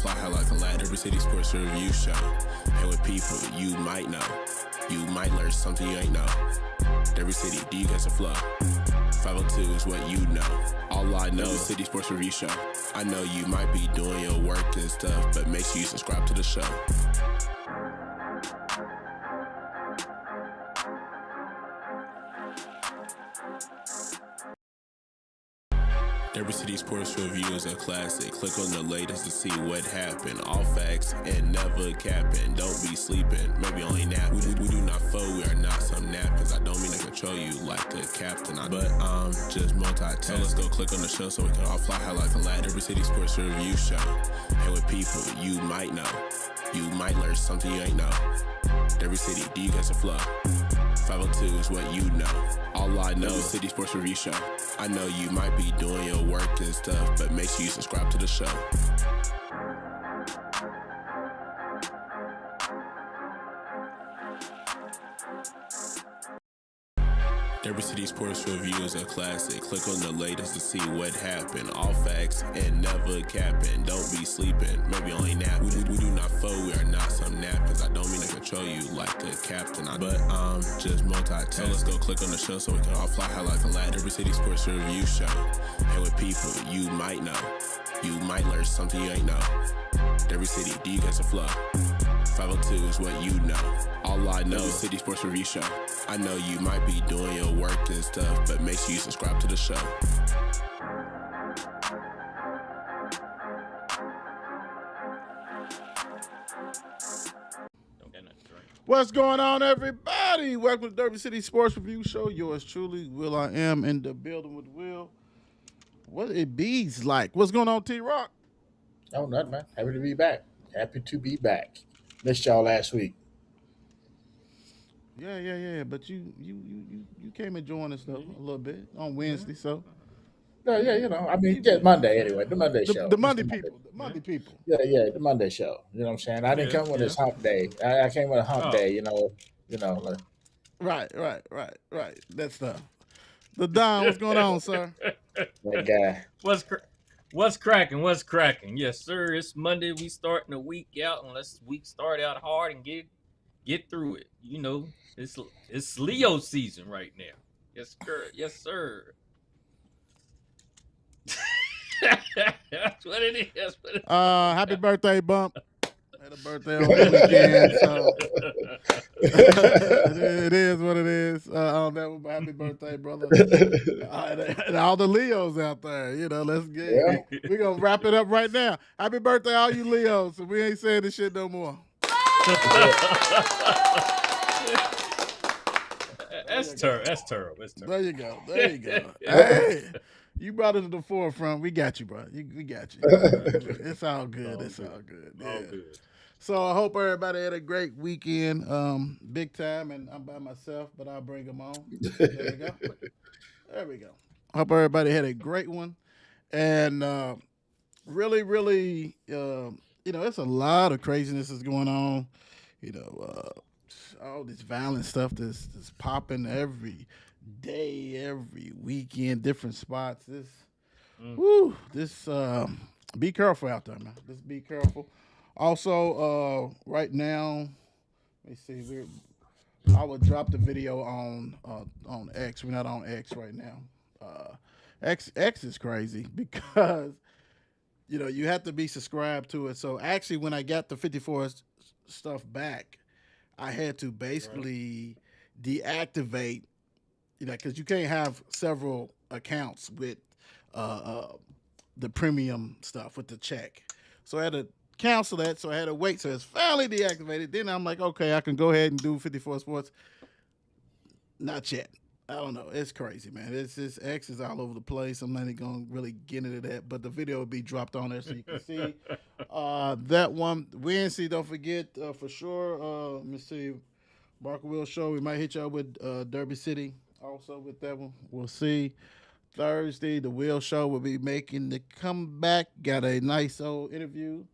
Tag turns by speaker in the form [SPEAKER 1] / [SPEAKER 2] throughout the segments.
[SPEAKER 1] fly high like a ladder. Derby City Sports Review Show. And with people you might know. You might learn something you ain't know. Derby City, do you got some flow? 502 is what you know. All I know is City Sports Review Show. I know you might be doing your work and stuff, but make sure you subscribe to the show. Derby City Sports Review is a classic. Click on the latest to see what happened. All facts and never capping. Don't be sleeping, maybe only napping. We do not foe, we are not some napkins. I don't mean to control you like a captain, but I'm just multitasking. So let's go click on the show so we can all fly high like a ladder. Derby City Sports Review Show. And with people you might know. You might learn something you ain't know. Derby City, do you got some flow? 502 is what you know. All I know is City Sports Review Show. I know you might be doing your work and stuff, but make sure you subscribe to the show. Derby City Sports Review is a classic. Click on the latest to see what happened. All facts and never capping. Don't be sleeping, maybe only napping. We do not foe, we are not some napkins. I don't mean to control you like a captain, but I'm just multitasking. So let's go click on the show so we can all fly high like a ladder. Derby City Sports Review Show. And with people you might know. You might learn something you ain't know. Derby City, do you got some flow? 502 is what you know. All I know is City Sports Review Show. I know you might be doing your work and stuff, but make sure you subscribe to the show.
[SPEAKER 2] What's going on, everybody? Welcome to Derby City Sports Review Show. Yours truly, Will I Am, in the building with Will. What it bees like? What's going on, T-Rock?
[SPEAKER 3] Oh, nothing, man. Happy to be back. Happy to be back. Missed y'all last week.
[SPEAKER 2] Yeah. But you came and joined us though a little bit on Wednesday, so.
[SPEAKER 3] No, yeah, you know, I mean, yeah, Monday anyway. The Monday show.
[SPEAKER 2] The Monday people. The Monday people.
[SPEAKER 3] Yeah, the Monday show. You know what I'm saying? I didn't come with this hump day. I came with a hump day. You know. Like.
[SPEAKER 2] Right. That stuff. The Don, what's going on, sir?
[SPEAKER 3] That guy.
[SPEAKER 4] What's cracking? Yes, sir. It's Monday. We starting the week out, and let's week start out hard and get through it. You know, it's Leo season right now. Yes, sir. That's what it is.
[SPEAKER 2] Happy birthday, Bump. Had a birthday on the weekend, so it is what it is. On that one, happy birthday, brother. And all the Leos out there, you know, let's get it. We're going to wrap it up right now. Happy birthday, all you Leos. So we ain't saying this shit no more.
[SPEAKER 4] That's terrible.
[SPEAKER 2] There you go. Hey, you brought it to the forefront. We got you, bro. We got you. It's all good. Yeah.
[SPEAKER 4] All good.
[SPEAKER 2] So I hope everybody had a great weekend. Big time, and I'm by myself, but I'll bring them on. There we go. Hope everybody had a great one. And really, it's a lot of craziness is going on. All this violent stuff that's popping every day, every weekend, different spots. Be careful out there, man. Just be careful. Also, right now, let me see. I would drop the video on X. We're not on X right now. X is crazy because you have to be subscribed to it. So actually, when I got the 54 stuff back, I had to basically deactivate, because you can't have several accounts with the premium stuff with the check. So I had to cancel that. So I had to wait. So it's finally deactivated. Then I'm like, okay, I can go ahead and do 54 Sports. Not yet. I don't know. It's crazy, man. It's just X is all over the place. I'm not even going to really get into that, but the video will be dropped on there so you can see that one. Wednesday, don't forget for sure. Let me see. Barker Will Show. We might hit y'all with Derby City also with that one. We'll see. Thursday, the Will Show will be making the comeback. Got a nice old interview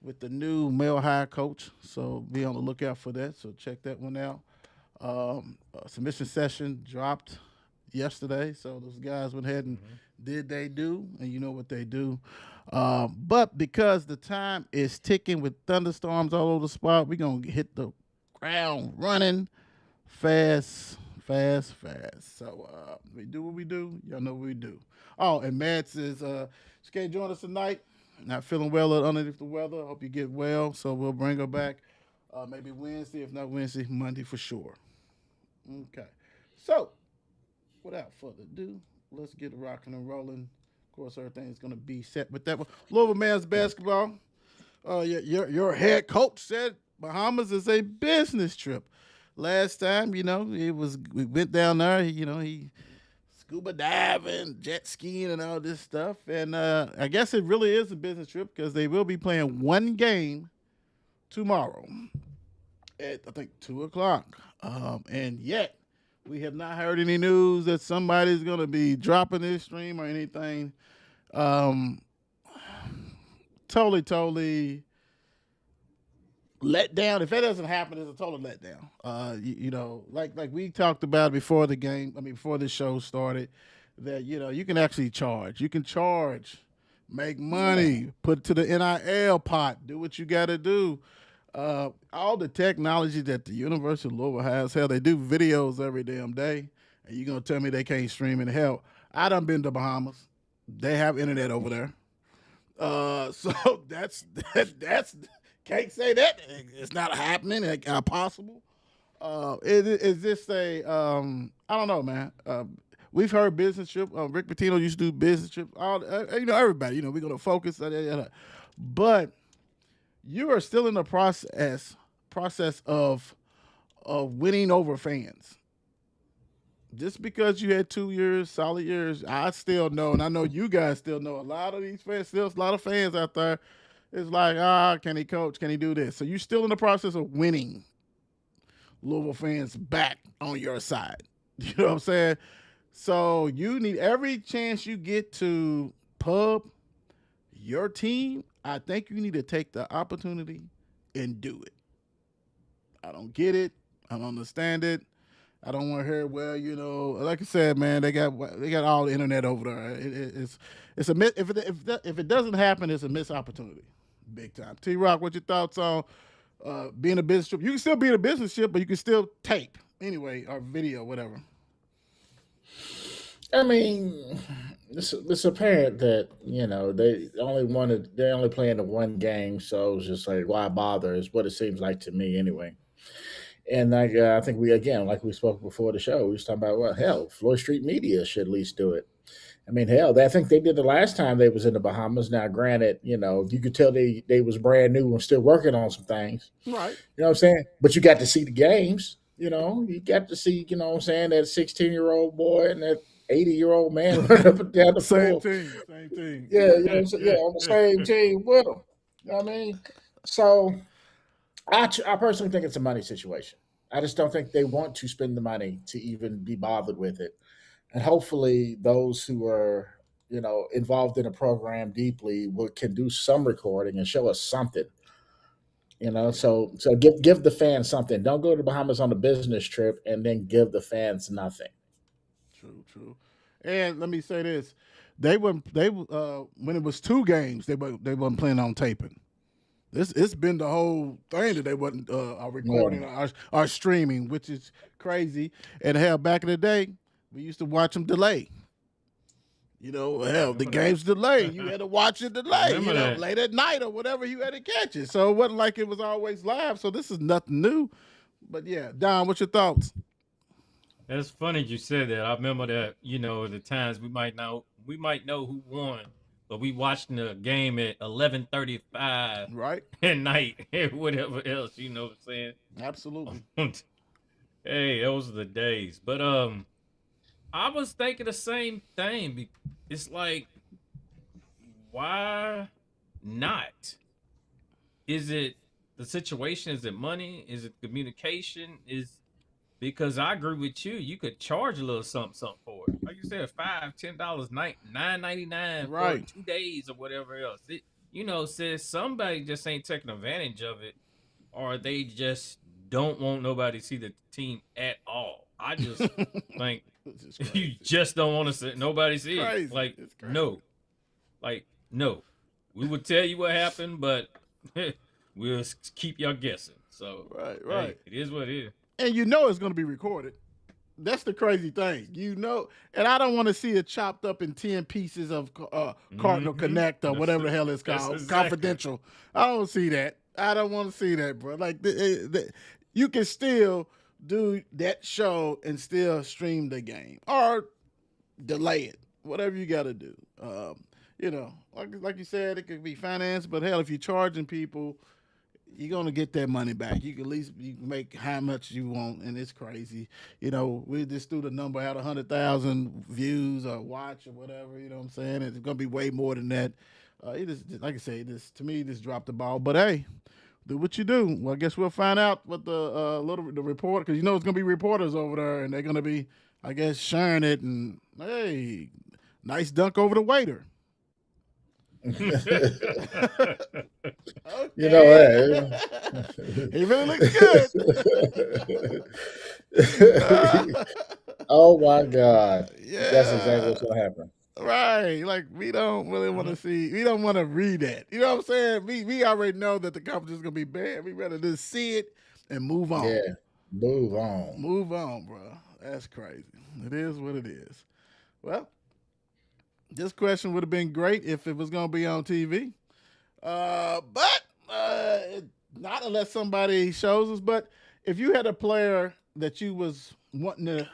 [SPEAKER 2] with the new Mile High coach. So be on the lookout for that. So check that one out. Submission session dropped yesterday, so those guys went ahead and did they do, and you know what they do. But because the time is ticking with thunderstorms all over the spot, we're going to hit the ground running fast. So we do what we do. Y'all know what we do. Oh, and Mads is she can't join us tonight. Not feeling well or underneath the weather. Hope you get well. So we'll bring her back maybe Wednesday. If not Wednesday, Monday for sure. Okay. So without further ado, let's get rocking and rolling. Of course, everything's going to be set with that one. Louisville Men's Basketball. Your head coach said Bahamas is a business trip. Last time, we went down there. He scuba diving, jet skiing, and all this stuff. And I guess it really is a business trip because they will be playing one game tomorrow at I think 2:00. And yet we have not heard any news that somebody's going to be dropping this stream or anything. Totally let down. If that doesn't happen, it's a total letdown. Like we talked about before the game. Before the show started, that you can actually charge. You can charge, make money, put it to the NIL pot, do what you got to do. All the technology that the University of Louisville has, hell, they do videos every damn day, and you're gonna tell me they can't stream in hell? I done been to Bahamas. They have internet over there. So that's can't say that it's not happening. Possible. Is this a I don't know, man. We've heard business trip. Rick Pitino used to do business trip. Everybody. We're gonna focus. But you are still in the process of winning over fans. Just because you had 2 years, solid years, I still know, and I know you guys still know, a lot of these fans, still a lot of fans out there, it's like, can he coach? Can he do this? So you're still in the process of winning Louisville fans back on your side. You know what I'm saying? So you need every chance you get to pub your team. I think you need to take the opportunity and do it. I don't get it. I don't understand it. I don't want to hear, like I said, man, they got all the internet over there. It's a if it doesn't happen, it's a missed opportunity, big time. T-Rock, what your thoughts on being a business trip? You can still be in a business trip, but you can still tape anyway, or video, whatever.
[SPEAKER 3] It's apparent that they're only playing the one game, so it's just like, why bother? Is what it seems like to me anyway. And I think like we spoke before the show, we was talking about, Floyd Street Media should at least do it. I think they did the last time they was in the Bahamas. Now, granted, you could tell they was brand new and still working on some things.
[SPEAKER 2] Right.
[SPEAKER 3] You know what I'm saying? But you got to see the games. You got to see, that 16-year-old boy and that 80-year-old man running up and down the
[SPEAKER 2] same
[SPEAKER 3] floor.
[SPEAKER 2] team.
[SPEAKER 3] Yeah, on the same team with them. You know what I mean? So I personally think it's a money situation. I just don't think they want to spend the money to even be bothered with it. And hopefully those who are, involved in a program deeply can do some recording and show us something. So give the fans something. Don't go to the Bahamas on a business trip and then give the fans nothing.
[SPEAKER 2] True. And let me say this: when it was 2 games, they wasn't planning on taping. It's been the whole thing that they wasn't recording or streaming, which is crazy. And hell, back in the day, we used to watch them delay. The game's delayed. You had to watch it delay, late at night or whatever, you had to catch it. So it wasn't like it was always live. So this is nothing new. But yeah, Don, what's your thoughts?
[SPEAKER 4] That's funny you said that. I remember that, the times we might know who won, but we watching the game at 11:35
[SPEAKER 2] right
[SPEAKER 4] at night and whatever else, you know what I'm saying?
[SPEAKER 2] Absolutely.
[SPEAKER 4] Hey, those are the days. But I was thinking the same thing. It's like, why not? Is it the situation? Is it money? Is it communication? Because I agree with you. You could charge a little something for it. Like you said, $5-10, $9.99
[SPEAKER 2] right.
[SPEAKER 4] for 2 days or whatever else. Says somebody just ain't taking advantage of it, or they just don't want nobody to see the team at all. I just think you just don't want to see nobody see it. No. We would tell you what happened, but we'll keep y'all guessing. So
[SPEAKER 2] Right.
[SPEAKER 4] hey, it is what it is.
[SPEAKER 2] And you know it's going to be recorded. That's the crazy thing, and I don't want to see it chopped up in 10 pieces of Cardinal Connect or whatever the hell it's called,
[SPEAKER 4] exactly.
[SPEAKER 2] Confidential. I don't see that. I don't want to see that, bro. Like, you can still do that show and still stream the game or delay it, whatever you got to do. Like you said, it could be financed, but hell, if you're charging people, you're gonna get that money back. You can at least make how much you want, and it's crazy. We just threw the number out 100,000 views or watch or whatever. You know what I'm saying? It's gonna be way more than that. It just, like I say, to me, just dropped the ball. But hey, do what you do. Well, I guess we'll find out what the reporter, because it's gonna be reporters over there, and they're gonna be, I guess, sharing it. And hey, nice dunk over the waiter.
[SPEAKER 3] Okay.
[SPEAKER 2] He really looks good.
[SPEAKER 3] Oh my God.
[SPEAKER 2] Yeah.
[SPEAKER 3] That's exactly what's gonna happen.
[SPEAKER 2] Right. Like, we don't really want to see, we don't want to read that. You know what I'm saying? We already know that the competition's gonna be bad. We rather just see it and move on.
[SPEAKER 3] Yeah. Move on.
[SPEAKER 2] Move on, bro. That's crazy. It is what it is. Well, this question would have been great if it was going to be on TV. But not unless somebody shows us. But if you had a player that you was wanting to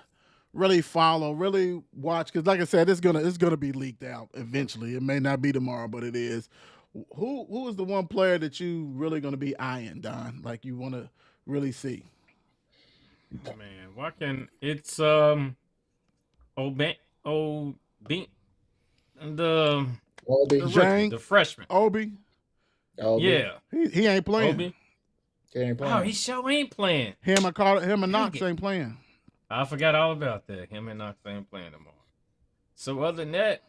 [SPEAKER 2] really follow, really watch, because like I said, it's gonna be leaked out eventually. It may not be tomorrow, but it is. Who is the one player that you really going to be eyeing, Don? Like, you want to really see?
[SPEAKER 4] Man, why can it's the freshman.
[SPEAKER 2] Obi.
[SPEAKER 4] Yeah.
[SPEAKER 2] He ain't playing.
[SPEAKER 4] Obi.
[SPEAKER 3] He ain't playing.
[SPEAKER 4] He sure ain't playing.
[SPEAKER 2] Him and Knox ain't playing.
[SPEAKER 4] I forgot all about that. Him and Knox ain't playing tomorrow. So other than that,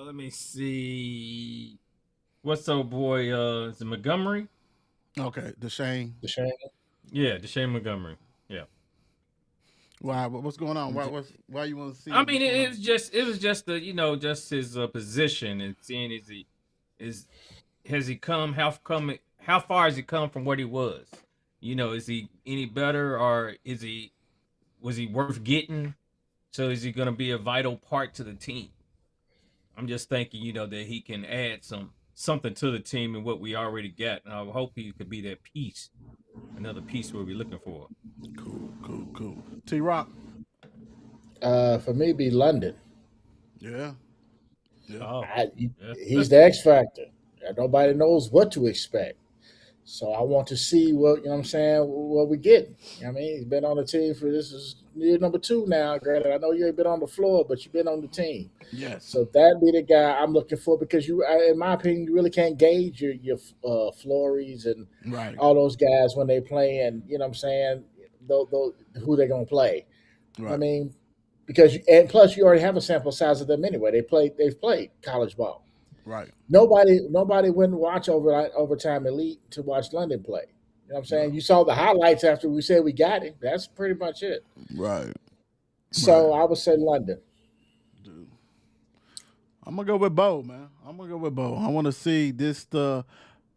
[SPEAKER 4] let me see. What's old boy? Is it Montgomery?
[SPEAKER 2] Okay, Deshane.
[SPEAKER 4] Yeah, Deshane Montgomery. Yeah.
[SPEAKER 2] Why? What's going on? Why you want to see?
[SPEAKER 4] I mean, it was just the just his position and seeing has he come? How far has he come from what he was? Is he any better, or was he worth getting? So is he going to be a vital part to the team? I'm just thinking, that he can add something to the team and what we already got. And I hope he could be that piece, another piece we'll be looking for.
[SPEAKER 2] Cool. T-Rock.
[SPEAKER 3] For me, be London.
[SPEAKER 2] Yeah.
[SPEAKER 4] Oh,
[SPEAKER 3] he's the X factor. Nobody knows what to expect. So I want to see what we get. He's been on the team this is year number 2 now. Granted, I know you ain't been on the floor, but you've been on the team.
[SPEAKER 2] Yes.
[SPEAKER 3] So that'd be the guy I'm looking for, because in my opinion, you really can't gauge your Flories and all those guys when they play, and who they're gonna play.
[SPEAKER 2] Right.
[SPEAKER 3] Because plus you already have a sample size of them anyway. They've played college ball.
[SPEAKER 2] Right.
[SPEAKER 3] Nobody went and watch Overtime Elite to watch London play. You know what I'm saying? You saw the highlights after we said we got him. That's pretty much it.
[SPEAKER 2] Right.
[SPEAKER 3] So I would say London.
[SPEAKER 2] Dude. I'm gonna go with Bo, man. I want to see this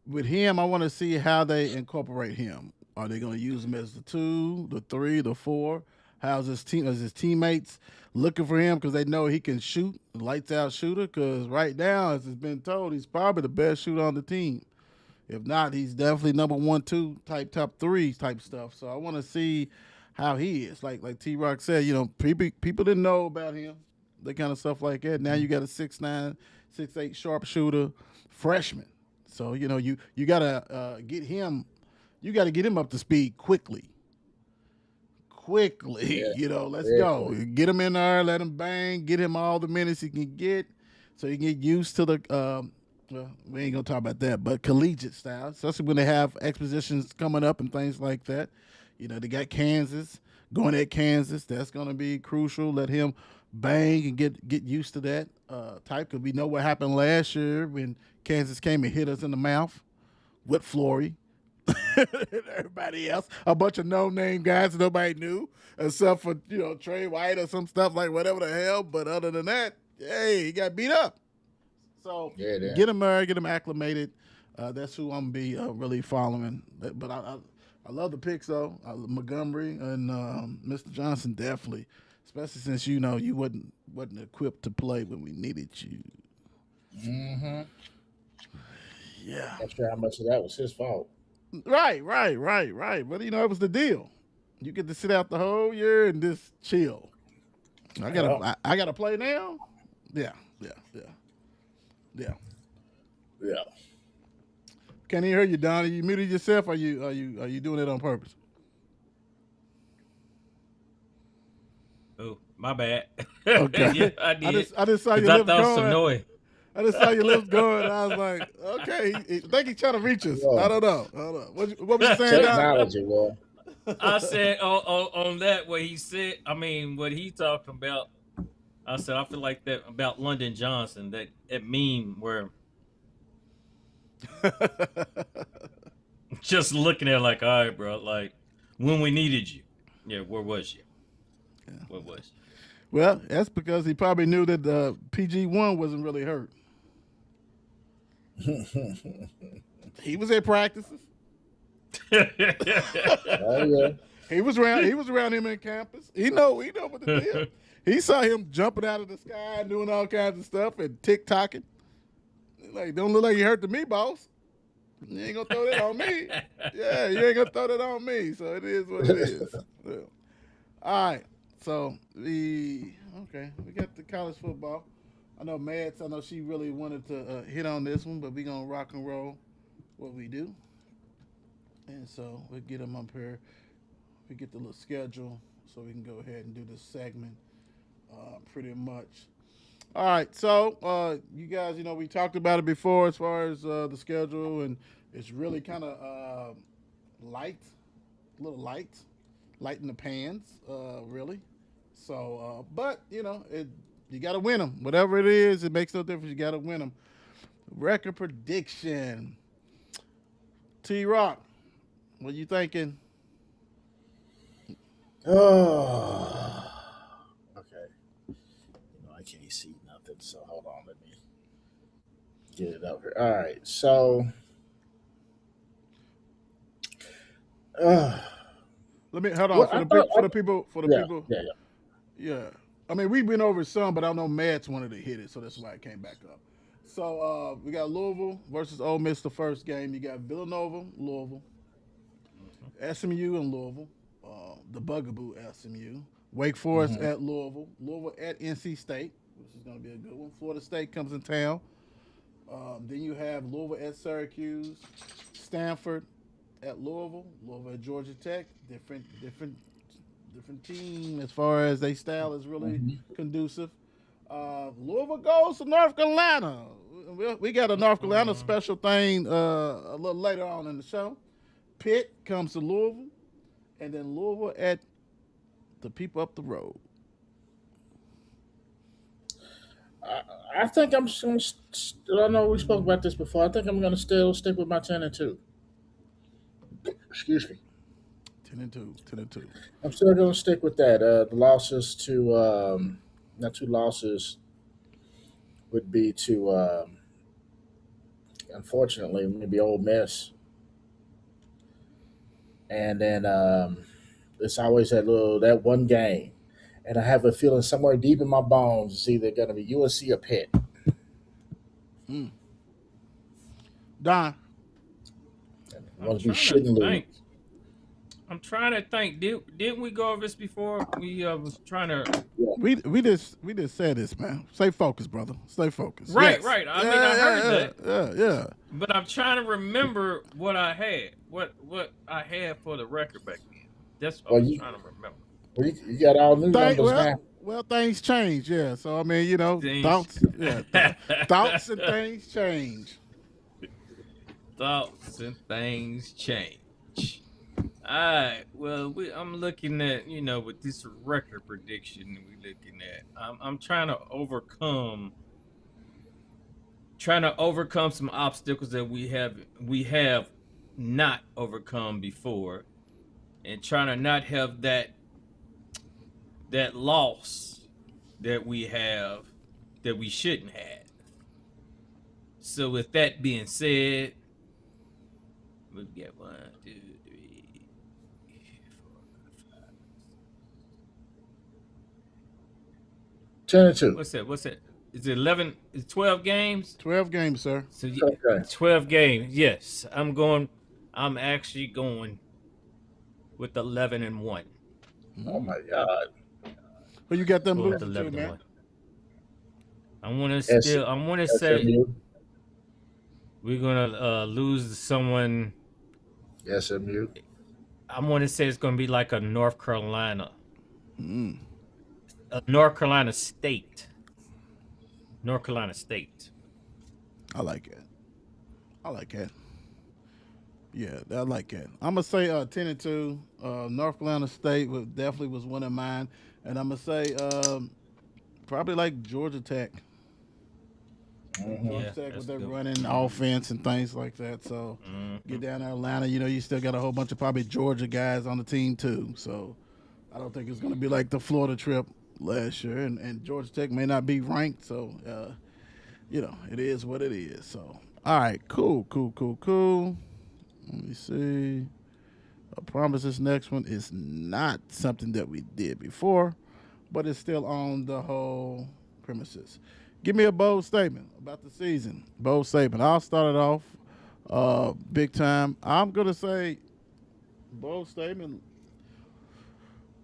[SPEAKER 2] with him. I want to see how they incorporate him. Are they gonna use him as the 2, the 3, the 4? How's his teammates looking for him, because they know he can shoot, lights out shooter? Because right now, as it's been told, he's probably the best shooter on the team. If not, he's definitely number 1, 2 type, top 3 type stuff. So I want to see how he is. Like T-Rock said, people didn't know about him, that kind of stuff like that. Now you got a 6'9", 6'8" sharpshooter freshman. So you gotta get him. You got to get him up to speed quickly.
[SPEAKER 3] Yeah.
[SPEAKER 2] Let's go. Quick. Get him in there, let him bang, get him all the minutes he can get, so he can get used to the. We ain't gonna talk about that, but collegiate style, especially when they have expositions coming up and things like that. They got Kansas going at Kansas. That's gonna be crucial. Let him bang and get used to that type, because we know what happened last year when Kansas came and hit us in the mouth with Flory. Everybody else, a bunch of no-name guys that nobody knew, except for Trey White or some stuff like whatever the hell. But other than that, hey, he got beat up. So
[SPEAKER 3] Yeah, yeah.
[SPEAKER 2] get him married, get him acclimated. That's who I'm gonna be really following. But I love the picks though. Montgomery and Mr. Johnson definitely, especially since you wasn't equipped to play when we needed you.
[SPEAKER 3] Mm-hmm.
[SPEAKER 2] Yeah.
[SPEAKER 3] Not sure how much of that was his fault.
[SPEAKER 2] Right. But it was the deal. You get to sit out the whole year and just chill. I gotta play now. Yeah.
[SPEAKER 3] Yeah.
[SPEAKER 2] Can't even hear you, Donnie. You muted yourself. Are you doing it on purpose?
[SPEAKER 4] Oh, my bad.
[SPEAKER 2] Okay.
[SPEAKER 4] Yeah, I did.
[SPEAKER 2] I just saw
[SPEAKER 4] 'Cause
[SPEAKER 2] your
[SPEAKER 4] I
[SPEAKER 2] lips
[SPEAKER 4] thought
[SPEAKER 2] going.
[SPEAKER 4] some noise.
[SPEAKER 2] I just saw your lips going. I was like, okay. I think he's trying to reach us.
[SPEAKER 3] Yeah.
[SPEAKER 2] I don't know. What was you saying, Don?
[SPEAKER 3] Technology, well.
[SPEAKER 4] I said on that what he said. I mean, what he talking about. I said I feel like that about London Johnson. That meme where just looking at it like, all right, bro, like when we needed you, yeah, where was you? Where was you?
[SPEAKER 2] Well, that's because he probably knew that PG1 wasn't really hurt. He was at practices.
[SPEAKER 3] Oh, yeah.
[SPEAKER 2] He was around him in campus. He know what the deal. He saw him jumping out of the sky and doing all kinds of stuff and tick-tocking. Like, don't look like you hurt to me, boss. You ain't gonna throw that on me. Yeah, you ain't gonna throw that on me. So it is what it is. Yeah. All right. So we got the college football. I know Mads, she really wanted to hit on this one, but we gonna rock and roll what we do. And so we'll get them up here. We get the little schedule so we can go ahead and do this segment pretty much. All right, so you guys, we talked about it before as far as the schedule, and it's really kind of light, a little light in the pans, really. So, but, you got to win them. Whatever it is, it makes no difference. You got to win them. Record prediction. T-Rock, what you thinking?
[SPEAKER 3] Oh, okay. I can't see nothing, so hold on. Let me get it up here. All right, so
[SPEAKER 2] Let me hold on for the people.
[SPEAKER 3] Yeah.
[SPEAKER 2] Yeah. I mean, we went over some, but I know Matt's wanted to hit it, so that's why I came back up. So we got Louisville versus Ole Miss the first game. You got Villanova, Louisville, SMU and Louisville, the Bugaboo SMU, Wake Forest at Louisville, Louisville at NC State, which is going to be a good one. Florida State comes in town. Then you have Louisville at Syracuse, Stanford at Louisville, Louisville at Georgia Tech. Different team as far as their style is really conducive. Louisville goes to North Carolina. We got a North Carolina special thing a little later on in the show. Pitt comes to Louisville, and then Louisville at the people up the road.
[SPEAKER 3] I think I'm just going to. I know we spoke about this before. I think I'm going to still stick with my 10-2. Excuse me.
[SPEAKER 2] 10-2.
[SPEAKER 3] I'm still going to stick with that. The losses to not two losses would be to unfortunately maybe Ole Miss, and then it's always that one game, and I have a feeling somewhere deep in my bones it's either going to be USC or Pitt.
[SPEAKER 2] Don.
[SPEAKER 3] Ones we shouldn't lose.
[SPEAKER 4] I'm trying to think. Didn't we go over this before? We was trying to.
[SPEAKER 2] We just said this, man. Stay focused, brother. Stay focused.
[SPEAKER 4] Right,
[SPEAKER 2] yes.
[SPEAKER 4] right. I mean, I heard that.
[SPEAKER 2] Yeah.
[SPEAKER 4] But I'm trying to remember what I had. What I had for the record back then. That's what I'm trying to remember.
[SPEAKER 3] Well, you got all new numbers now.
[SPEAKER 2] Well, things change, yeah. So I mean, thoughts and things change.
[SPEAKER 4] Thoughts and things change. All right. Well, I'm looking at with this record prediction we're looking at. I'm trying to overcome some obstacles that we have not overcome before, and trying to not have that loss that we have that we shouldn't have. So with that being said, we get 1, 2, 3, 4, 5.
[SPEAKER 3] 10-2.
[SPEAKER 4] What's that? Is it 11? Is 12 games?
[SPEAKER 2] 12 games, sir.
[SPEAKER 4] So
[SPEAKER 3] Okay.
[SPEAKER 4] 12 games. Yes, I'm actually going with 11-1.
[SPEAKER 3] Oh my God.
[SPEAKER 2] Who you got them
[SPEAKER 4] Going with
[SPEAKER 2] losing to,
[SPEAKER 4] 11-1.
[SPEAKER 2] man?
[SPEAKER 4] I want to say
[SPEAKER 3] SMU.
[SPEAKER 4] we're gonna lose to someone.
[SPEAKER 3] SMU.
[SPEAKER 4] I want to say it's gonna be like a North Carolina,
[SPEAKER 2] Mm.
[SPEAKER 4] a North Carolina State. North Carolina State.
[SPEAKER 2] I like it. I like that. Yeah, I like that. I'm gonna say 10-2. North Carolina State definitely was one of mine, and I'm gonna say probably like Georgia Tech.
[SPEAKER 3] Mhm.
[SPEAKER 2] Georgia
[SPEAKER 4] Yeah,
[SPEAKER 2] Tech
[SPEAKER 4] that's
[SPEAKER 2] with their
[SPEAKER 4] good.
[SPEAKER 2] running offense and things like that. So get down to Atlanta. You know, you still got a whole bunch of probably Georgia guys on the team too. So I don't think it's gonna be like the Florida trip last year, and Georgia Tech may not be ranked. So you know, it is what it is. So all right, cool. Let me see. I promise this next one is not something that we did before, but it's still on the whole premises. Give me a bold statement about the season. Bold statement. I'll start it off big time. I'm going to say bold statement.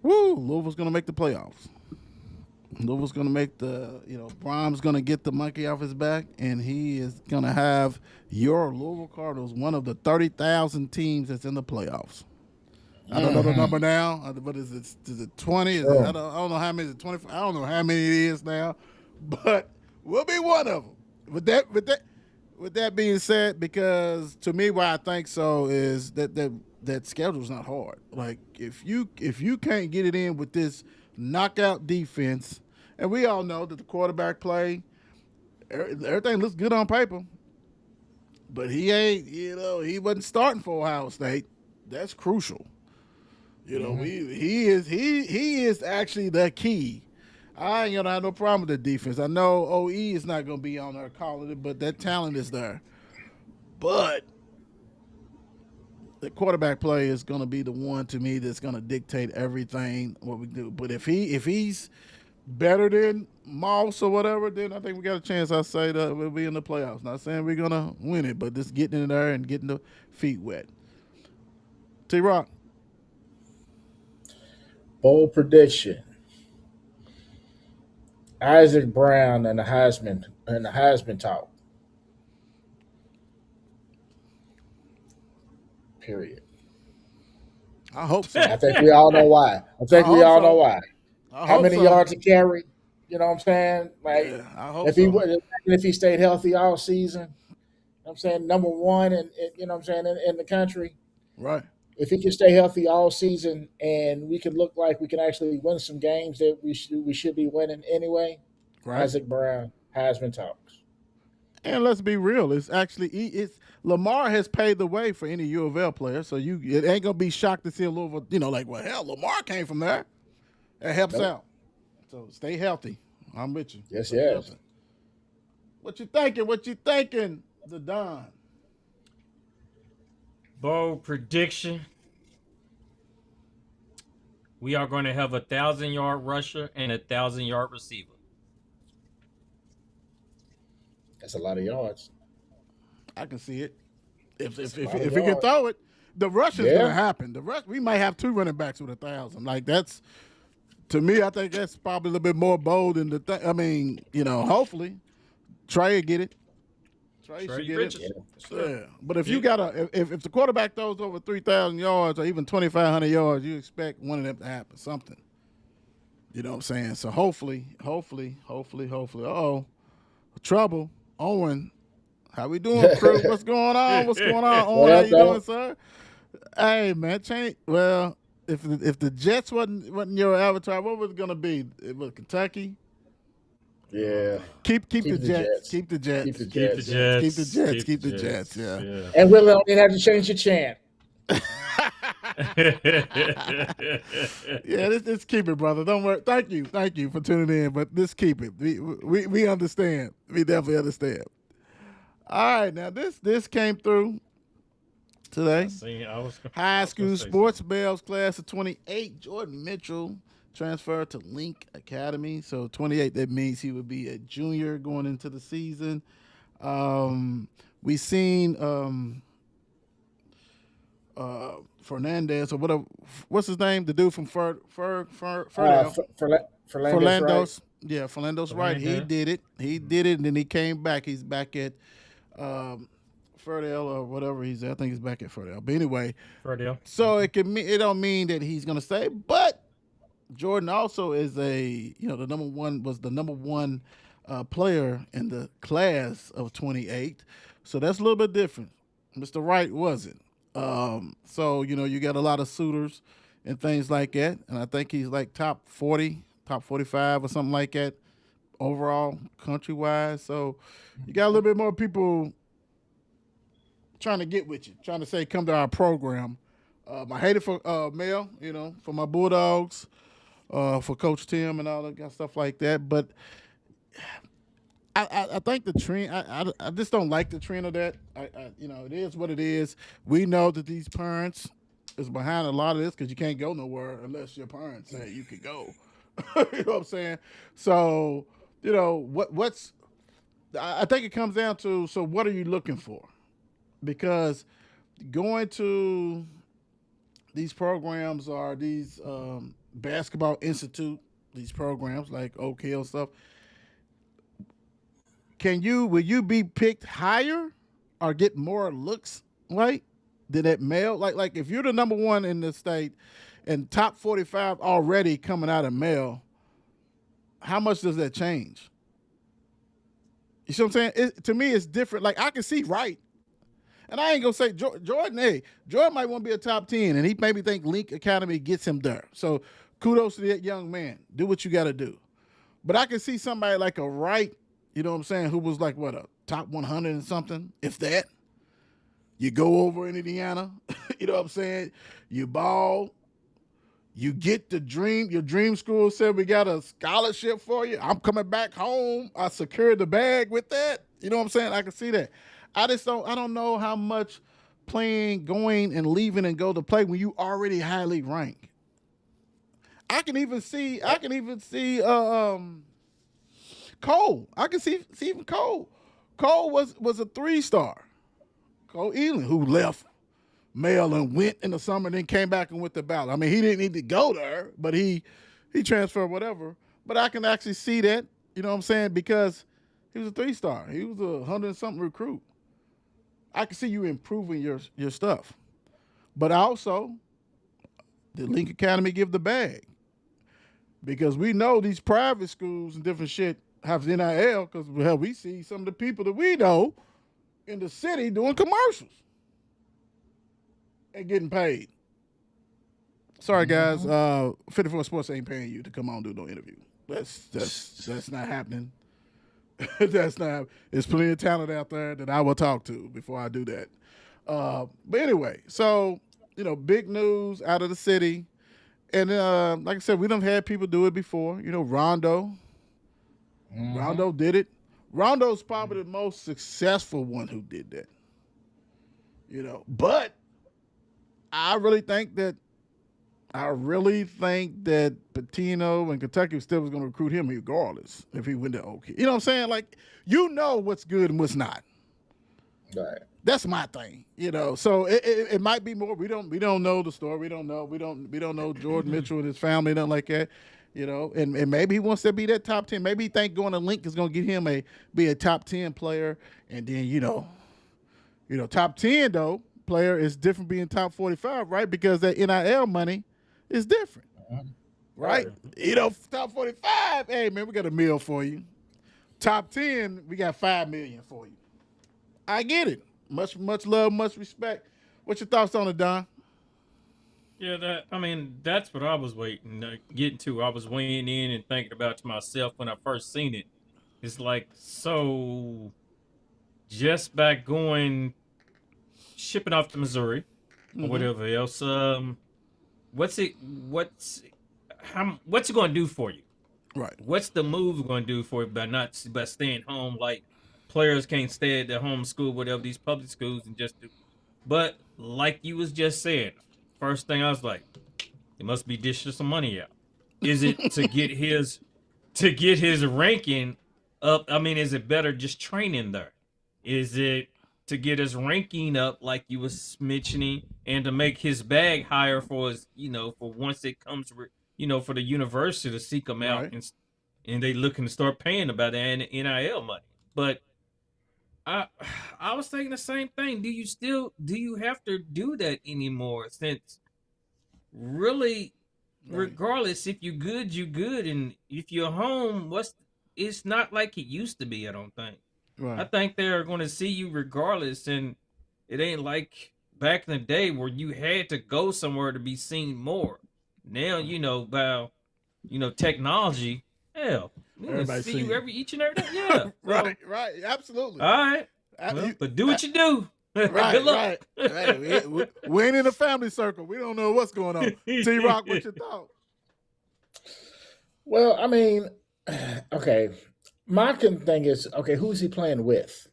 [SPEAKER 2] Woo! Louisville's going to make the playoffs. Louisville's going to make Brom's going to get the monkey off his back, and he is going to have your Louisville Cardinals, one of the 30,000 teams that's in the playoffs. I don't know the number now, but is it 20? Is it, I don't know how many. Is it 20? I don't know how many it is now, but we'll be one of them. With that being said, because to me, why I think so is that schedule's not hard. Like if you can't get it in with this knockout defense, and we all know that the quarterback play, everything looks good on paper, but he ain't. He wasn't starting for Ohio State. That's crucial. He is actually the key. I ain't gonna have no problem with the defense. I know OE is not gonna be on there calling it, but that talent is there. But the quarterback play is gonna be the one to me that's gonna dictate everything what we do. But if he's better than Moss or whatever, then I think we got a chance. I say that we'll be in the playoffs. Not saying we're gonna win it, but just getting in there and getting the feet wet. T-Rock.
[SPEAKER 3] Bold prediction. Isaac Brown and the Heisman talk. Period.
[SPEAKER 2] I hope so.
[SPEAKER 3] I think we all know why. Know why. How many yards to carry? You know what I'm saying? Like
[SPEAKER 2] I hope
[SPEAKER 3] if he stayed healthy all season, you know what I'm saying, number one and you know what I'm saying in the country.
[SPEAKER 2] Right.
[SPEAKER 3] If he can stay healthy all season and we can look like we can actually win some games that we should be winning anyway. Right. Isaac Brown, Heisman talks.
[SPEAKER 2] And let's be real, it's Lamar has paved the way for any U of L player, so it ain't gonna be shocked to see a Louisville, Lamar came from there. It helps out. So stay healthy. I'm with you.
[SPEAKER 3] Yes.
[SPEAKER 2] What you thinking, the Don?
[SPEAKER 4] Bold prediction. We are going to have 1,000-yard rusher and 1,000-yard receiver.
[SPEAKER 3] That's a lot of yards.
[SPEAKER 2] I can see it. If he can throw it, the rush is going to happen. The rush, we might have 2 running backs with 1,000. Like that's, to me, I think that's probably a little bit more bold than the thing. I mean, hopefully Trey will get it. Trey should get it. Yeah, but if you got if the quarterback throws over 3,000 yards or even 2,500 yards, you expect one of them to happen, something. You know what I'm saying? So hopefully. Trouble. Owen, how we doing, crew? What's going on? Owen, how you doing, sir? Hey, man, change. Well, if the Jets wasn't your avatar, what was it gonna be? It was Kentucky.
[SPEAKER 3] Yeah.
[SPEAKER 2] Keep the Jets. Keep the Jets. Yeah.
[SPEAKER 3] And Willie don't even have to change your chant.
[SPEAKER 2] Yeah, let's keep it, brother. Don't worry. Thank you for tuning in. But let's keep it. We understand. We definitely understand. All right, now this came through today.
[SPEAKER 4] I was
[SPEAKER 2] High
[SPEAKER 4] gonna
[SPEAKER 2] school
[SPEAKER 4] say
[SPEAKER 2] sports bells class of 28. Jordan Mitchell transferred to Link Academy. So 28, that means he would be a junior going into the season. We seen Fernandez or whatever. What's his name? The dude from Fernandez.
[SPEAKER 3] Right?
[SPEAKER 2] Yeah, Fernandez right. He did it. And then he came back. He's back at Ferdale or whatever he's at. I think he's back at Ferdale. But anyway,
[SPEAKER 4] Ferdale.
[SPEAKER 2] so it don't mean that he's gonna stay, but Jordan also is the number one player in the class of 28. So that's a little bit different. Mr. Wright wasn't. So you got a lot of suitors and things like that, and I think he's like top 40, top 45 or something like that overall countrywide. So you got a little bit more people trying to get with you, trying to say come to our program. I hate it for Mel, for my Bulldogs, for Coach Tim and all that stuff like that. But I think the trend. I just don't like the trend of that. It is what it is. We know that these parents is behind a lot of this because you can't go nowhere unless your parents say you could go. You know what I'm saying? So what's I think it comes down to, so what are you looking for? Because going to these programs or these basketball institute, these programs like Oak Hill stuff, will you be picked higher or get more looks like than that male? Like if you're the number one in the state and top 45 already coming out of male, how much does that change? You see what I'm saying? To me, it's different. Like I can see Wright. And I ain't gonna say Jordan. Jordan might want to be a top 10, and he maybe think Link Academy gets him there. So kudos to that young man. Do what you got to do. But I can see somebody like a Wright, you know what I'm saying, who was like a top 100 and something, if that. You go over in Indiana, you know what I'm saying. You ball. You get your dream school said we got a scholarship for you. I'm coming back home. I secured the bag with that. You know what I'm saying? I can see that. I don't know how much playing, going and leaving and go to play when you already highly ranked. I can even see Cole. I can see even Cole. Cole was a 3-star. Cole Elam, who left Male and went in the summer and then came back and went to Ballard. I mean, he didn't need to go there, but he transferred whatever. But I can actually see that, you know what I'm saying, because he was a 3-star. He was a 100-something recruit. I can see you improving your stuff. But also, did Link Academy give the bag? Because we know these private schools and different shit have NIL, because we see some of the people that we know in the city doing commercials and getting paid. Sorry, guys. 54 Sports ain't paying you to come on and do no interview. That's not happening. That's not. There's plenty of talent out there that I will talk to before I do that. But anyway, so big news out of the city, and like I said, we done had people do it before. Rondo. Rondo did it. Rondo's probably the most successful one who did that. But I really think that Pitino and Kentucky still was going to recruit him regardless if he went to Oak Hill. You know what I'm saying? Like, what's good and what's not.
[SPEAKER 3] Right.
[SPEAKER 2] That's my thing. So it might be more. We don't know the story. We don't know Jordan Mitchell and his family, nothing like that. And maybe he wants to be that top 10. Maybe he think going to Link is going to get him be a top 10 player. And then top 10 though player is different being top 45, right? Because that NIL money is different, right? Top 45, hey man, we got $1 million for you. Top 10, we got $5 million for you. I get it. Much love, much respect. What's your thoughts on it, Don?
[SPEAKER 4] Yeah, that's what I was waiting to get to. I was weighing in and thinking about to myself when I first seen it. It's like, so just by shipping off to Missouri or whatever else, what's it going to do for you?
[SPEAKER 2] Right.
[SPEAKER 4] What's the move going to do for you by staying home, like players can't stay at their home school, whatever these public schools, and just do. But like you was just saying, first thing I was like, it must be dishing some money out. Is it to get his ranking up? I mean, is it better just training there? Is it to get his ranking up, like you was mentioning, and to make his bag higher for his, for once it comes, for the university to seek him out,
[SPEAKER 2] Right.
[SPEAKER 4] and they looking to start paying about the NIL money. But I was thinking the same thing. Do you have to do that anymore? Since really, regardless, if you good, you good, and if you're home, it's not like it used to be. I don't think. I
[SPEAKER 2] Right.
[SPEAKER 4] think they're going to see you regardless, and it ain't like back in the day where you had to go somewhere to be seen more. Now, by technology, hell, we can
[SPEAKER 2] Everybody
[SPEAKER 4] see
[SPEAKER 2] see
[SPEAKER 4] you
[SPEAKER 2] you.
[SPEAKER 4] each and every day. Yeah,
[SPEAKER 2] Right. Right. Absolutely.
[SPEAKER 4] All right,
[SPEAKER 2] You-
[SPEAKER 4] but do what you do.
[SPEAKER 2] Right,
[SPEAKER 4] Good luck.
[SPEAKER 2] right. Hey, we ain't in a family circle. We don't know what's going on. T-Rock, what you thought?
[SPEAKER 3] Well, I mean, okay. My thing is, okay, who's he playing with?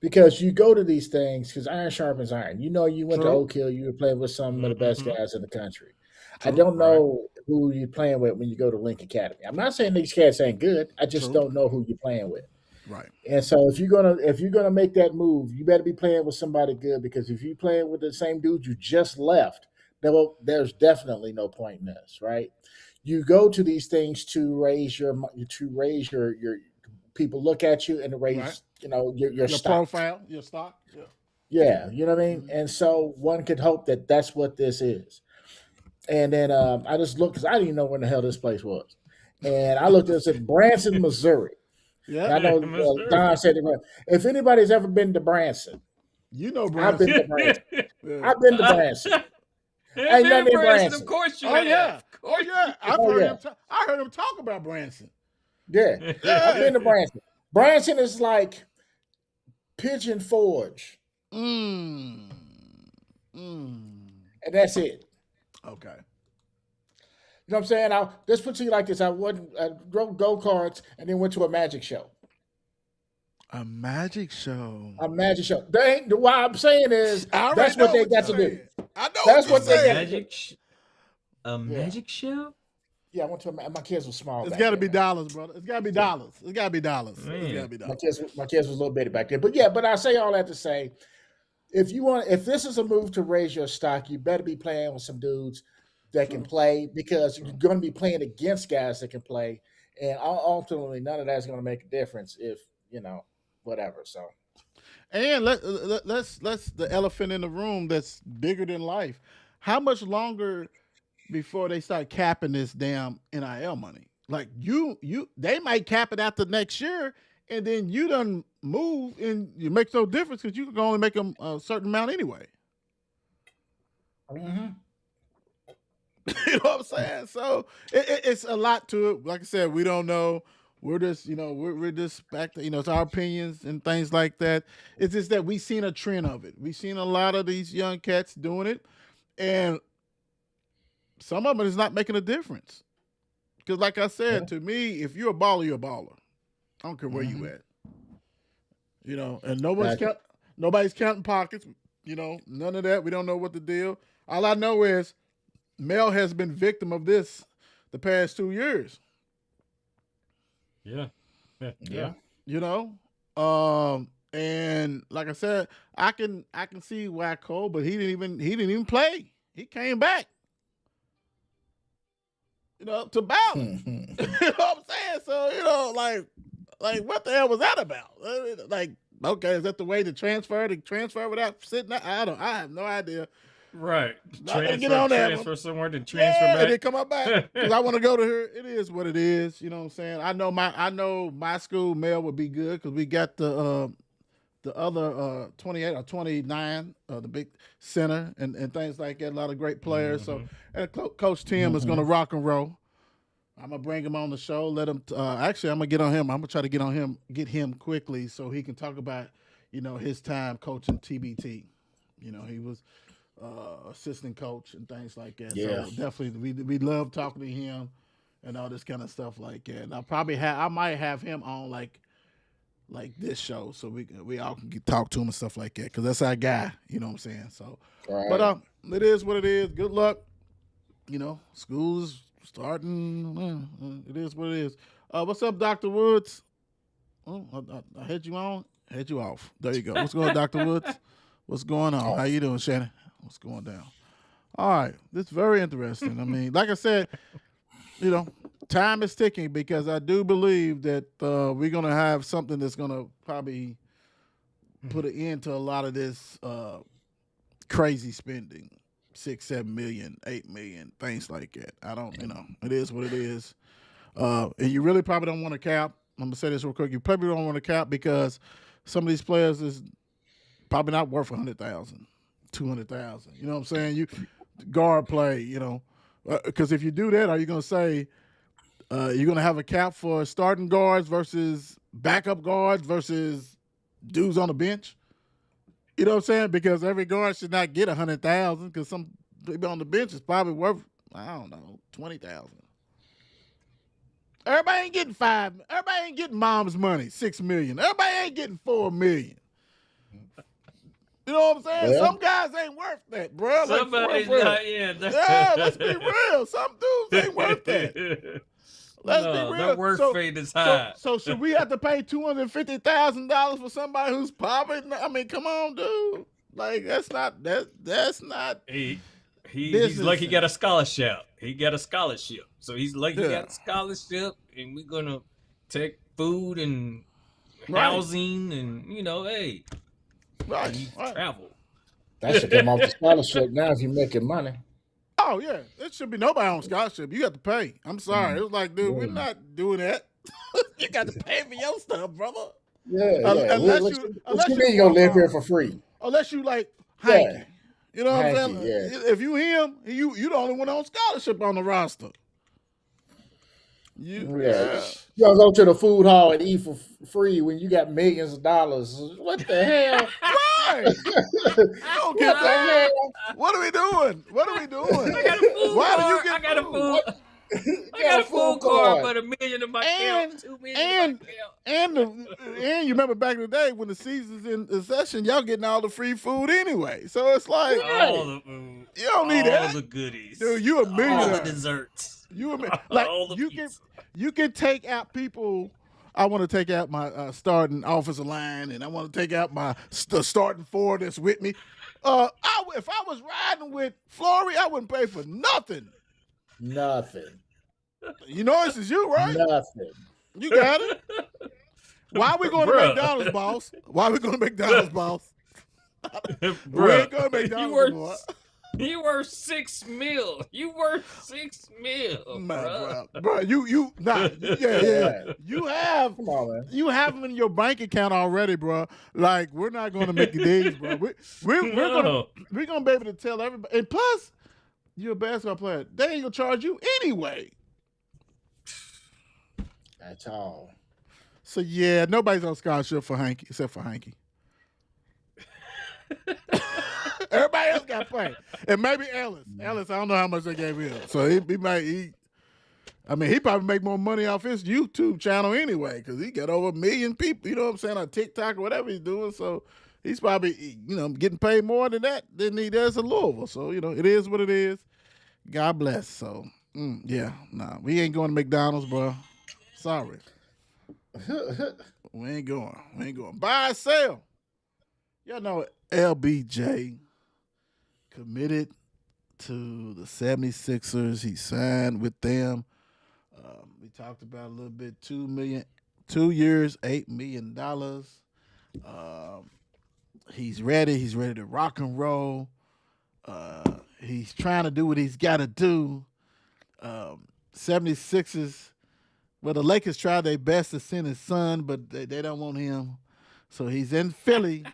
[SPEAKER 3] Because you go to these things because iron sharpens iron. You went to
[SPEAKER 2] True.
[SPEAKER 3] Oak Hill, you were playing with some of the best
[SPEAKER 4] Mhm.
[SPEAKER 3] guys in the country.
[SPEAKER 2] True,
[SPEAKER 3] I don't
[SPEAKER 4] right.
[SPEAKER 3] know who you're playing with when you go to Link Academy. I'm not saying these cats ain't good. I just
[SPEAKER 2] True.
[SPEAKER 3] don't know who you're playing with.
[SPEAKER 2] Right.
[SPEAKER 3] And so if you're gonna make that move, you better be playing with somebody good, because if you're playing with the same dude you just left, there's definitely no point in this, right? You go to these things to raise your people look at you and to raise
[SPEAKER 2] Right.
[SPEAKER 3] your
[SPEAKER 2] Your
[SPEAKER 3] stock.
[SPEAKER 2] profile, your stock. Yeah.
[SPEAKER 3] Yeah, you know what I mean?
[SPEAKER 2] Mhm.
[SPEAKER 3] And so one could hope that that's what this is. And then I just looked, because I didn't even know where the hell this place was. And I looked at it, said Branson, Missouri. And
[SPEAKER 2] Yeah.
[SPEAKER 3] I know
[SPEAKER 4] Missouri.
[SPEAKER 3] Don said, if anybody's ever been to Branson,
[SPEAKER 2] You know,
[SPEAKER 3] I've been
[SPEAKER 2] Branson.
[SPEAKER 3] to Branson.
[SPEAKER 2] Yeah.
[SPEAKER 3] I've been to Branson. Ain't nothing in Branson.
[SPEAKER 4] Of course you
[SPEAKER 2] Oh
[SPEAKER 4] have.
[SPEAKER 2] yeah.
[SPEAKER 4] Of
[SPEAKER 2] Oh
[SPEAKER 4] course
[SPEAKER 2] yeah. I've
[SPEAKER 3] Oh,
[SPEAKER 2] heard
[SPEAKER 3] yeah.
[SPEAKER 2] him. I heard him talk about Branson.
[SPEAKER 3] Yeah,
[SPEAKER 4] you
[SPEAKER 3] I've been to
[SPEAKER 4] have.
[SPEAKER 3] Branson. Branson is like Pigeon Forge,
[SPEAKER 2] Mm.
[SPEAKER 3] and that's it.
[SPEAKER 2] Okay.
[SPEAKER 3] You know what I'm saying? I'll just put to you like this. I drove go-karts and then went to a magic show.
[SPEAKER 2] A magic show.
[SPEAKER 3] A magic show. They ain't, what I'm saying is
[SPEAKER 2] I already
[SPEAKER 3] that's what
[SPEAKER 2] know
[SPEAKER 3] they
[SPEAKER 2] what
[SPEAKER 3] got to
[SPEAKER 2] you're
[SPEAKER 3] do.
[SPEAKER 2] saying. I know
[SPEAKER 3] That's
[SPEAKER 2] what
[SPEAKER 3] what
[SPEAKER 2] you're
[SPEAKER 3] they
[SPEAKER 2] saying.
[SPEAKER 3] got.
[SPEAKER 4] A magic show?
[SPEAKER 3] Yeah, I went to my kids were small.
[SPEAKER 2] It's
[SPEAKER 3] back
[SPEAKER 2] got to
[SPEAKER 3] then,
[SPEAKER 2] be
[SPEAKER 3] man.
[SPEAKER 2] dollars, brother. It's got to be dollars. It's got to be dollars. It's
[SPEAKER 4] Man.
[SPEAKER 2] got to be
[SPEAKER 3] My
[SPEAKER 2] dollars.
[SPEAKER 3] kids was a little bitty back then. But I say all that to say, if this is a move to raise your stock, you better be playing with some dudes that can play, because you're going to be playing against guys that can play, and ultimately none of that's going to make a difference if whatever. So
[SPEAKER 2] And let's the elephant in the room that's bigger than life. How much longer before they start capping this damn NIL money? Like they might cap it after next year, and then you done move, and it makes no difference because you can only make them a certain amount anyway. You know what I'm saying? So it's a lot to it. Like I said, we don't know. We're just, we're just back to, it's our opinions and things like that. It's just that we've seen a trend of it. We've seen a lot of these young cats doing it, and some of it is not making a difference. Because, like I said, to me, if you're a baller, you're a baller. I don't care where you at. And nobody's counting pockets. None of that. We don't know what the deal. All I know is Mel has been victim of this the past 2 years.
[SPEAKER 4] Yeah.
[SPEAKER 2] And like I said, I can see why Cole, but he didn't even play. He came back, to battle. You know what I'm saying? So, like what the hell was that about? Like, okay, is that the way to transfer without sitting there? I have no idea.
[SPEAKER 4] Right.
[SPEAKER 2] Not gonna get on that
[SPEAKER 4] Transfer
[SPEAKER 2] one.
[SPEAKER 4] somewhere to transfer
[SPEAKER 2] And
[SPEAKER 4] back.
[SPEAKER 2] then come on back because I want to go to her. It is what it is. You know what I'm saying? I know my school Mel would be good because we got the other 28 or 29, the big center and things like that. A lot of great players. So and Coach Tim is going to rock and roll. I'm gonna bring him on the show. Let him. Actually, I'm gonna get on him. I'm gonna try to get him quickly so he can talk about his time coaching TBT. He was assistant coach and things like that.
[SPEAKER 3] Yeah.
[SPEAKER 2] So definitely, we love talking to him and all this kind of stuff like that. And I might have him on like like this show, so we all can talk to him and stuff like that, because that's our guy. You know what I'm saying? So,
[SPEAKER 3] Right.
[SPEAKER 2] but it is what it is. Good luck. You know, school's starting. It is what it is. What's up, Dr. Woods? Oh, I had you on, had you off. There you go. What's going on, Dr. Woods? What's going on? How you doing, Shannon? What's going down? All right, this is very interesting. I mean, like I said, you know, time is ticking, because I do believe that we're gonna have something that's gonna probably put an end to a lot of this crazy spending. 6, 7 million, 8 million, things like that. I don't, you know, it is what it is. And you really probably don't want to cap. I'm gonna say this real quick. You probably don't want to cap, because some of these players is probably not worth 100,000, 200,000. You know what I'm saying? You guard play, you know, because if you do that, are you gonna say you're gonna have a cap for starting guards versus backup guards versus dudes on the bench? You know what I'm saying? Because every guard should not get 100,000, because some people on the bench is probably worth, I don't know, 20,000. Everybody ain't getting 5. Everybody ain't getting mom's money, 6 million. Everybody ain't getting 4 million. You know what I'm saying?
[SPEAKER 3] Yeah.
[SPEAKER 2] Some guys ain't worth that, bro. Like,
[SPEAKER 4] Somebody's
[SPEAKER 2] for real.
[SPEAKER 4] not.
[SPEAKER 2] Yeah, let's be real. Some dudes ain't worth that. Let's be real.
[SPEAKER 4] That work rate is high.
[SPEAKER 2] So should we have to pay $250,000 for somebody who's probably? I mean, come on, dude. Like that's not.
[SPEAKER 4] He's
[SPEAKER 2] business.
[SPEAKER 4] lucky he got a scholarship. He got a scholarship. So he's lucky he
[SPEAKER 2] Yeah.
[SPEAKER 4] got a scholarship, and we're gonna take food and
[SPEAKER 2] Right.
[SPEAKER 4] housing and hey,
[SPEAKER 2] Right.
[SPEAKER 4] he
[SPEAKER 2] Right.
[SPEAKER 4] travel.
[SPEAKER 3] That should come off the scholarship now if you're making money.
[SPEAKER 2] Oh yeah, it should be nobody on scholarship. You got to pay. I'm sorry. It was like, dude, we're not doing that. You got to pay for your stuff, brother.
[SPEAKER 3] Yeah.
[SPEAKER 2] Unless
[SPEAKER 3] What
[SPEAKER 2] you-
[SPEAKER 3] you gonna live here for free?
[SPEAKER 2] Unless you like
[SPEAKER 3] Yeah.
[SPEAKER 2] Hanky. You know what I'm
[SPEAKER 3] Hanky,
[SPEAKER 2] saying?
[SPEAKER 3] yeah.
[SPEAKER 2] If you him, you the only one on scholarship on the roster.
[SPEAKER 3] Yeah. You gonna go to the food hall and eat for free when you got millions of dollars? What the hell?
[SPEAKER 2] Right. I don't get
[SPEAKER 3] What the
[SPEAKER 2] that.
[SPEAKER 3] hell?
[SPEAKER 2] What are we doing? What are we doing?
[SPEAKER 4] I got a food
[SPEAKER 2] Why do you
[SPEAKER 4] card.
[SPEAKER 2] get
[SPEAKER 4] I got a
[SPEAKER 2] food?
[SPEAKER 4] food. I got a food card, but $1 million in my account, $2 million in my account.
[SPEAKER 2] And you remember back in the day when the season's in session, y'all getting all the free food anyway. So it's like
[SPEAKER 4] All the food.
[SPEAKER 2] you don't need
[SPEAKER 4] all
[SPEAKER 2] that.
[SPEAKER 4] the goodies.
[SPEAKER 2] Dude, you a
[SPEAKER 4] All
[SPEAKER 2] millionaire.
[SPEAKER 4] the desserts.
[SPEAKER 2] You a mi- like
[SPEAKER 4] all the
[SPEAKER 2] you can take out people. I want to take out my starting offensive line, and I want to take out my starting four that's with me. If I was riding with Flory, I wouldn't pay for nothing.
[SPEAKER 3] Nothing.
[SPEAKER 2] You know this is you, right?
[SPEAKER 3] Nothing.
[SPEAKER 2] You got it. Why are we going to
[SPEAKER 4] Bruh.
[SPEAKER 2] McDonald's, boss? Why are we going to McDonald's, boss? We
[SPEAKER 4] Bruh,
[SPEAKER 2] ain't going to McDonald's
[SPEAKER 4] you
[SPEAKER 2] no more.
[SPEAKER 4] You worth $6 million. You worth $6 million, bro.
[SPEAKER 2] Bro, you nah, yeah. You have
[SPEAKER 3] Come on, man.
[SPEAKER 2] you have them in your bank account already, bro. Like we're not going to make the days, bro. We're gonna be able to tell everybody. And plus, you're a basketball player. They ain't gonna charge you anyway.
[SPEAKER 3] That's all.
[SPEAKER 2] So yeah, nobody's on scholarship for Hanky except for Hanky. Everybody else got paid, and maybe Ellis. Ellis, I don't know how much they gave him, so he probably make more money off his YouTube channel anyway, because he got over 1 million people. You know what I'm saying, on TikTok or whatever he's doing. So he's probably getting paid more than that than he does in Louisville. So it is what it is. God bless. So we ain't going to McDonald's, bro. Sorry, we ain't going. Buy or sell. Y'all know LBJ committed to the 76ers. He signed with them. We talked about it a little bit. 2 years, $8 million. He's ready. He's ready to rock and roll. He's trying to do what he's got to do. 76ers, well, the Lakers tried their best to send his son, but they don't want him. So he's in Philly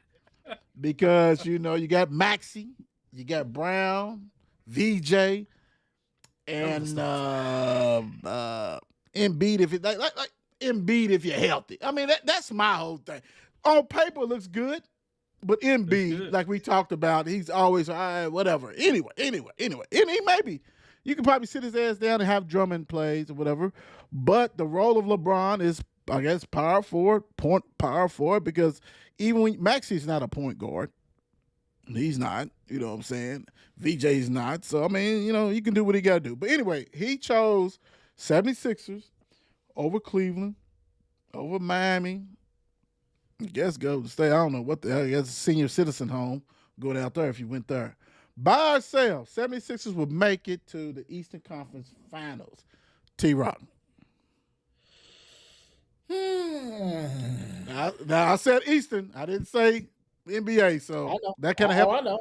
[SPEAKER 2] because, you got Maxey, you got Brown, VJ, and Embiid if it like Embiid if you're healthy. I mean that's my whole thing. On paper it looks good, but Embiid, like we talked about, he's always whatever. Anyway, and he maybe you could probably sit his ass down and have Drummond plays or whatever. But the role of LeBron is I guess, power forward, because even when Maxi's not a point guard, he's not, you know what I'm saying? VJ's not. So, I mean, you can do what he got to do. But anyway, he chose 76ers over Cleveland, over Miami. I guess go to stay. I don't know what the hell. I guess senior citizen home. Go out there if you went there. Buy or sell, 76ers would make it to the Eastern Conference Finals. T-Rock. Now I said Eastern. I didn't say NBA. So that kind of helps.
[SPEAKER 3] I know.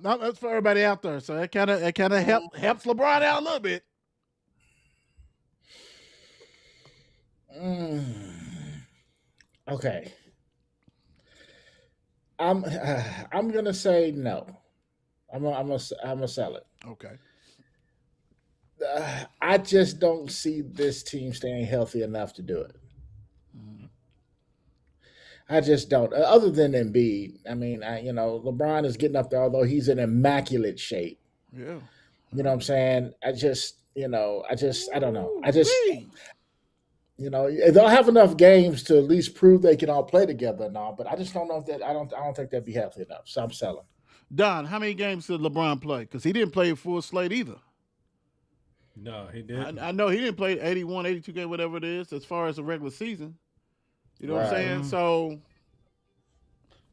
[SPEAKER 2] No, that's for everybody out there. So that kind of helps LeBron out a little bit.
[SPEAKER 3] Okay. I'm gonna say no. I'm gonna sell it.
[SPEAKER 2] Okay.
[SPEAKER 3] I just don't see this team staying healthy enough to do it. I just don't. Other than Embiid, I mean, LeBron is getting up there, although he's in immaculate shape.
[SPEAKER 2] Yeah.
[SPEAKER 3] You know what I'm saying? I don't know. They'll have enough games to at least prove they can all play together now, but I just don't know if that. I don't think that'd be healthy enough. So I'm selling.
[SPEAKER 2] Don, how many games did LeBron play? Because he didn't play a full slate either.
[SPEAKER 4] No, he didn't.
[SPEAKER 2] I know he didn't play 81, 82 games, whatever it is, as far as the regular season. You know what I'm saying? So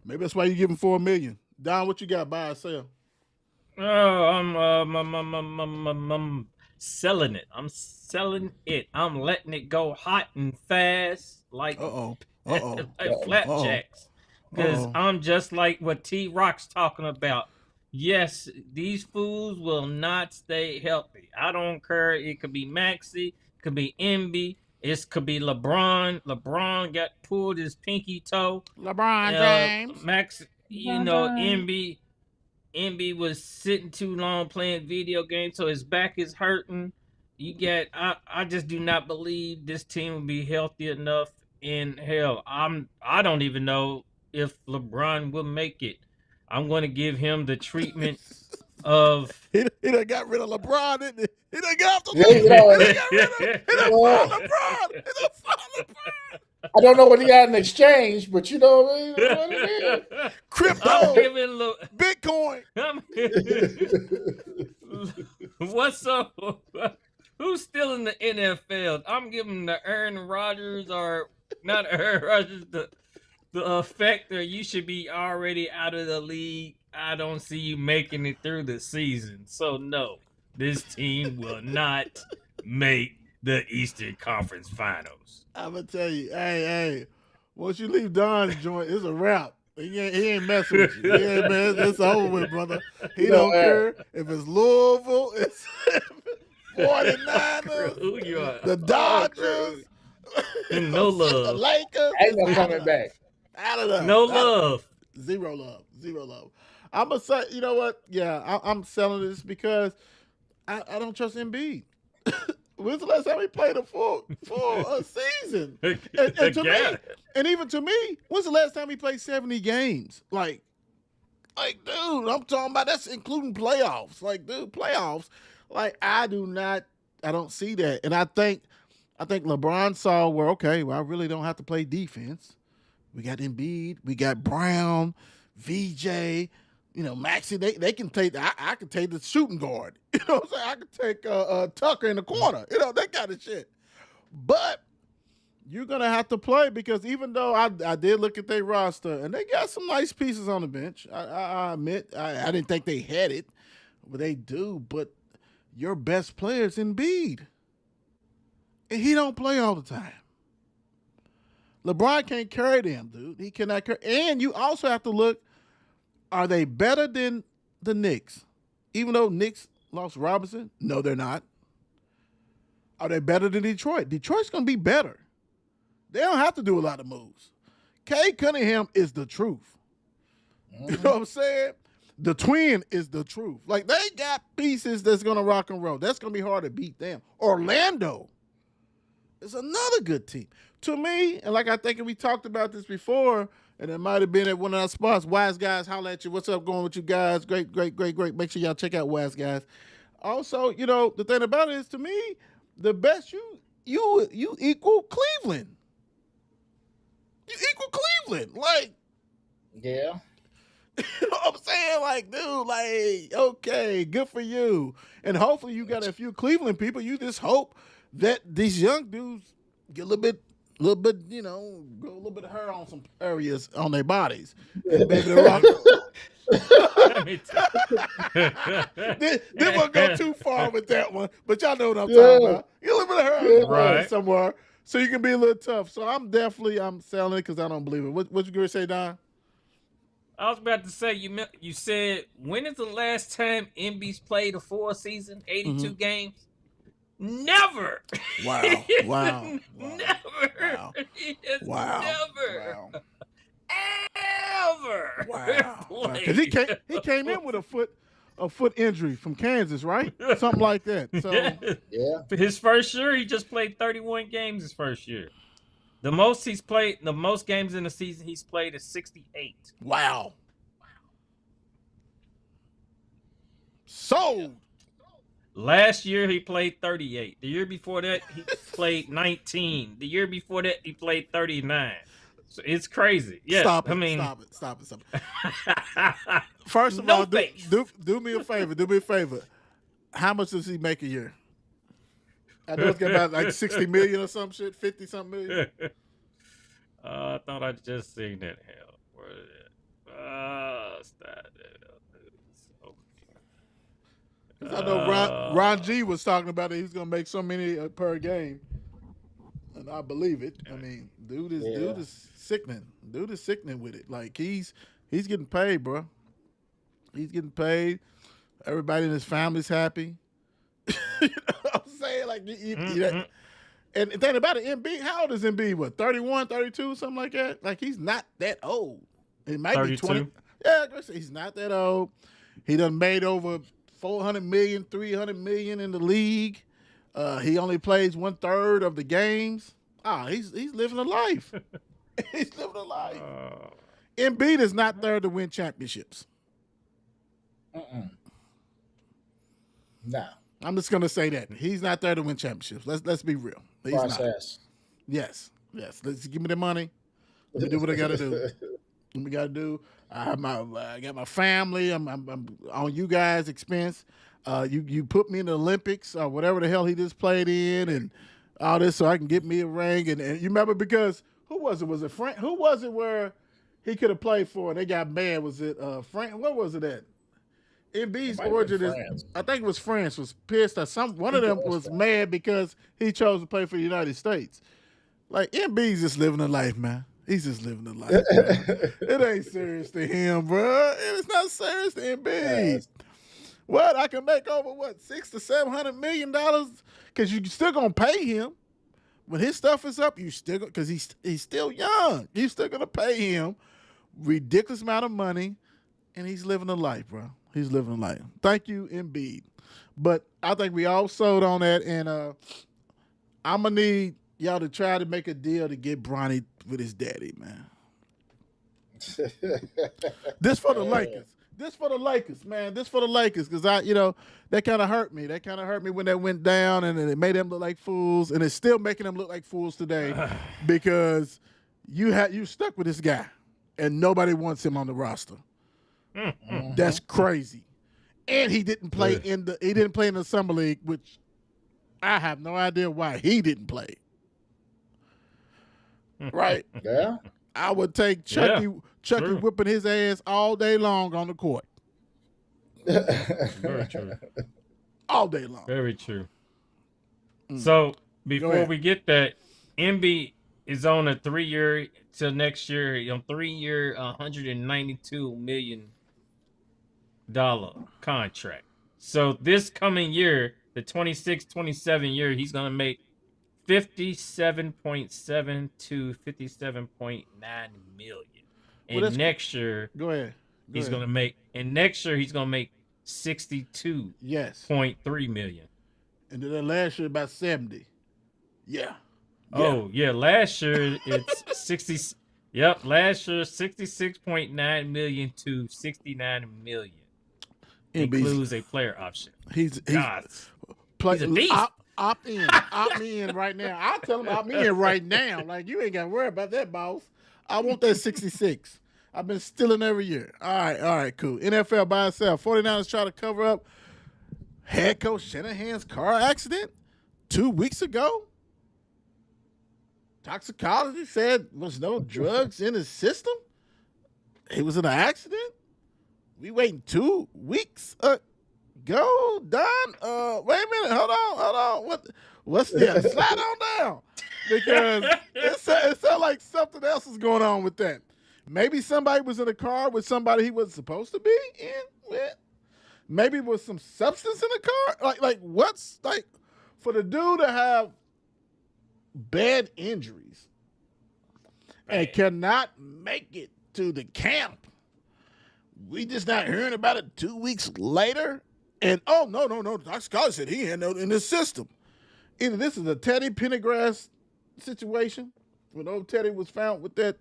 [SPEAKER 2] maybe that's why you give him $4 million. Don, what you got? Buy or sell?
[SPEAKER 4] Oh, I'm selling it. I'm selling it. I'm letting it go hot and fast, like flapjacks. Because I'm just like what T-Rock's talking about. Yes, these fools will not stay healthy. I don't care. It could be Maxey, it could be Embiid, it could be LeBron. LeBron got pulled his pinky toe.
[SPEAKER 2] LeBron James.
[SPEAKER 4] Embiid was sitting too long playing video games, so his back is hurting. I just do not believe this team will be healthy enough. In hell, I don't even know if LeBron will make it. I'm going to give him the treatment of...
[SPEAKER 2] He done got rid of LeBron, didn't he? He done got off the LeBron.
[SPEAKER 3] I don't know what he got in exchange, but you know what I mean?
[SPEAKER 2] Crypto. Bitcoin.
[SPEAKER 4] What's up? Who's still in the NFL? I'm giving the Aaron Rodgers, or not Aaron Rodgers, the effect that you should be already out of the league. I don't see you making it through the season. So, no, this team will not make the Eastern Conference Finals.
[SPEAKER 2] I'm going to tell you, hey, once you leave Don's joint, it's a wrap. He ain't messing with you. It's over with, brother. He don't care if it's Louisville, it's 49ers,
[SPEAKER 4] Who you are?
[SPEAKER 2] the Dodgers,
[SPEAKER 4] No love.
[SPEAKER 2] the Lakers.
[SPEAKER 3] Ain't no coming back.
[SPEAKER 2] Out of there.
[SPEAKER 4] No love.
[SPEAKER 2] Zero love. I'm going to say, you know what? Yeah, I'm selling this because I don't trust Embiid. When's the last time he played a full season? And even to me, when's the last time he played 70 games? Like, dude, I'm talking about that's including playoffs. Like, dude, playoffs. Like, I don't see that. And I think LeBron saw where, okay, well, I really don't have to play defense. We got Embiid, we got Brown, VJ, Maxey. They can take. I can take the shooting guard. You know what I'm saying? I can take Tucker in the corner. That kind of shit. But you're gonna have to play because even though I did look at their roster and they got some nice pieces on the bench. I admit I didn't think they had it, but they do. But your best player is Embiid, and he don't play all the time. LeBron can't carry them, dude. He cannot carry. And you also have to look, are they better than the Knicks? Even though Knicks lost Robinson? No, they're not. Are they better than Detroit? Detroit's going to be better. They don't have to do a lot of moves. Cade Cunningham is the truth. You know what I'm saying? The twin is the truth. Like, they got pieces that's going to rock and roll. That's going to be hard to beat them. Orlando is another good team. To me, and like I think we talked about this before, and it might have been at one of our spots, Wise Guys, holla at you. What's up going with you guys? Great. Make sure y'all check out Wise Guys. Also, the thing about it is, to me, the best you equal Cleveland. You equal Cleveland. Like,
[SPEAKER 3] Yeah.
[SPEAKER 2] you know what I'm saying? Like, dude, like, okay, good for you. And hopefully you got a few Cleveland people. You just hope that these young dudes get a little bit, you know, grow a little bit of hair on some areas on their bodies. And maybe the rock. They won't go too far with that one, but y'all know what I'm talking about. Get a little bit of hair on your body
[SPEAKER 4] Right.
[SPEAKER 2] somewhere, so you can be a little tough. So I'm selling it because I don't believe it. What you gonna say, Don?
[SPEAKER 4] I was about to say you said when is the last time MB's played a full season, 82 games? Never.
[SPEAKER 2] Wow. Wow.
[SPEAKER 4] Never.
[SPEAKER 2] Wow.
[SPEAKER 4] He has
[SPEAKER 2] Wow.
[SPEAKER 4] never.
[SPEAKER 2] Wow.
[SPEAKER 4] Ever.
[SPEAKER 2] Wow. Because he came in with a foot injury from Kansas, right? Something like that. So
[SPEAKER 3] Yeah.
[SPEAKER 4] His first year, he just played 31 games his first year. The most games in the season he's played is 68.
[SPEAKER 2] wow. Sold.
[SPEAKER 4] Last year he played 38. The year before that he played 19. The year before that he played 39. So it's crazy. Yeah,
[SPEAKER 2] Stop it.
[SPEAKER 4] I mean,
[SPEAKER 2] Stop it. First of
[SPEAKER 4] No
[SPEAKER 2] all,
[SPEAKER 4] face.
[SPEAKER 2] do me a favor. Do me a favor. How much does he make a year? I know it's got about like 60 million or some shit, 50 something million.
[SPEAKER 4] I thought I just seen that. Hell, where is it? Stop it.
[SPEAKER 2] 'Cause I know Ron G was talking about it. He's gonna make so many per game, and I believe it. I mean, dude is sickening. Dude is sickening with it. Like he's getting paid, bro. He's getting paid. Everybody in his family's happy. You know what I'm saying? Like, and the thing about it, MB, how old is MB? What, 31, 32, something like that? Like, he's not that old. It might
[SPEAKER 4] 32.
[SPEAKER 2] be 20. Yeah, he's not that old. He done made over 400 million, 300 million in the league. He only plays 1/3 of the games. He's living a life. He's living a life. Embiid is not there to win championships.
[SPEAKER 3] No.
[SPEAKER 2] I'm just gonna say that he's not there to win championships. Let's be real. He's not.
[SPEAKER 3] Process.
[SPEAKER 2] Yes. Let's give me the money. Let me do what I gotta do. What we gotta do. I got my family. I'm on you guys' expense. You put me in the Olympics or whatever the hell he just played in, and all this, so I can get me a ring. And you remember, because who was it? Was it Frank? Who was it where he could have played for and they got mad? Was it Frank? What was it at? Embiid's origin is, I think it was France, was pissed at one of them was mad because he chose to play for the United States. Like, Embiid's just living a life, man. He's just living a life, man. It ain't serious to him, bro. It's not serious to Embiid. What? I can make over, $600 to $700 million? Because you still going to pay him. When his stuff is up, you still, because he's still young. You still going to pay him ridiculous amount of money, and he's living a life, bro. He's living a life. Thank you, Embiid. But I think we all sold on that, and I'm going to need y'all to try to make a deal to get Bronny with his daddy, man. This for the Lakers. This for the Lakers, man. This for the Lakers, because that kind of hurt me. That kind of hurt me when that went down, and it made them look like fools, and it's still making them look like fools today because you stuck with this guy, and nobody wants him on the roster. That's crazy. And he didn't play in the summer league, which I have no idea why he didn't play. Right?
[SPEAKER 3] Yeah.
[SPEAKER 2] I would take Chucky whipping his ass all day long on the court.
[SPEAKER 4] Very true.
[SPEAKER 2] All day long.
[SPEAKER 4] Very true. So before we get that, Embiid is on a 3-year till next year, on 3-year, $192 million contract. So this coming year, the 26-27 year, he's gonna make 57.7 to 57.9 million. And next year, he's gonna make 62.3 million.
[SPEAKER 2] And then last year about 70. Yeah.
[SPEAKER 4] Oh yeah, last year it's 60. Yep, last year 66.9 million to 69 million. Includes a player option.
[SPEAKER 2] He's a beast. Opt in. Opt me in right now. I'll tell him opt me in right now. Like, you ain't got to worry about that, boss. I want that 66. I've been stealing every year. All right, cool. NFL by itself. 49ers try to cover up head coach Shanahan's car accident 2 weeks ago. Toxicology said was no drugs in his system. He was in an accident. We waiting 2 weeks ago. Don, wait a minute. Hold on. What's the slide on down? Because it sounds like something else is going on with that. Maybe somebody was in a car with somebody he wasn't supposed to be in with. Maybe with some substance in the car. Like what's like for the dude to have bad injuries and cannot make it to the camp. We just not hearing about it 2 weeks later. And no. Dr. Scott said he had no in his system. Either this is a Teddy Pendergrass situation when old Teddy was found with that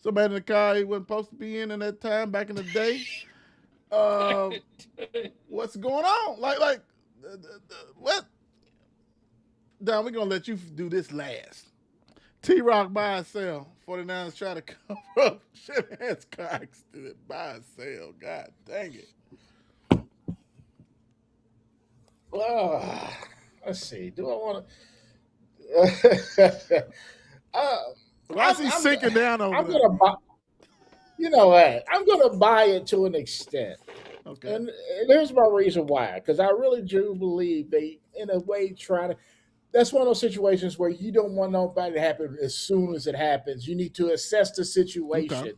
[SPEAKER 2] somebody in the car he wasn't supposed to be in that time back in the day. What's going on? Like what? Don, we're gonna let you do this last. T-Rock buy and sell. 49ers try to cover up Shanahan's car accident. Buy and sell. God dang it.
[SPEAKER 3] Let's see. Do I want to?
[SPEAKER 2] Why is he sinking down over
[SPEAKER 3] I'm
[SPEAKER 2] there?
[SPEAKER 3] gonna buy. You know what? I'm gonna buy it to an extent.
[SPEAKER 2] Okay.
[SPEAKER 3] And here's my reason why. Because I really do believe they, in a way, try to. That's one of those situations where you don't want nobody to happen as soon as it happens. You need to assess the situation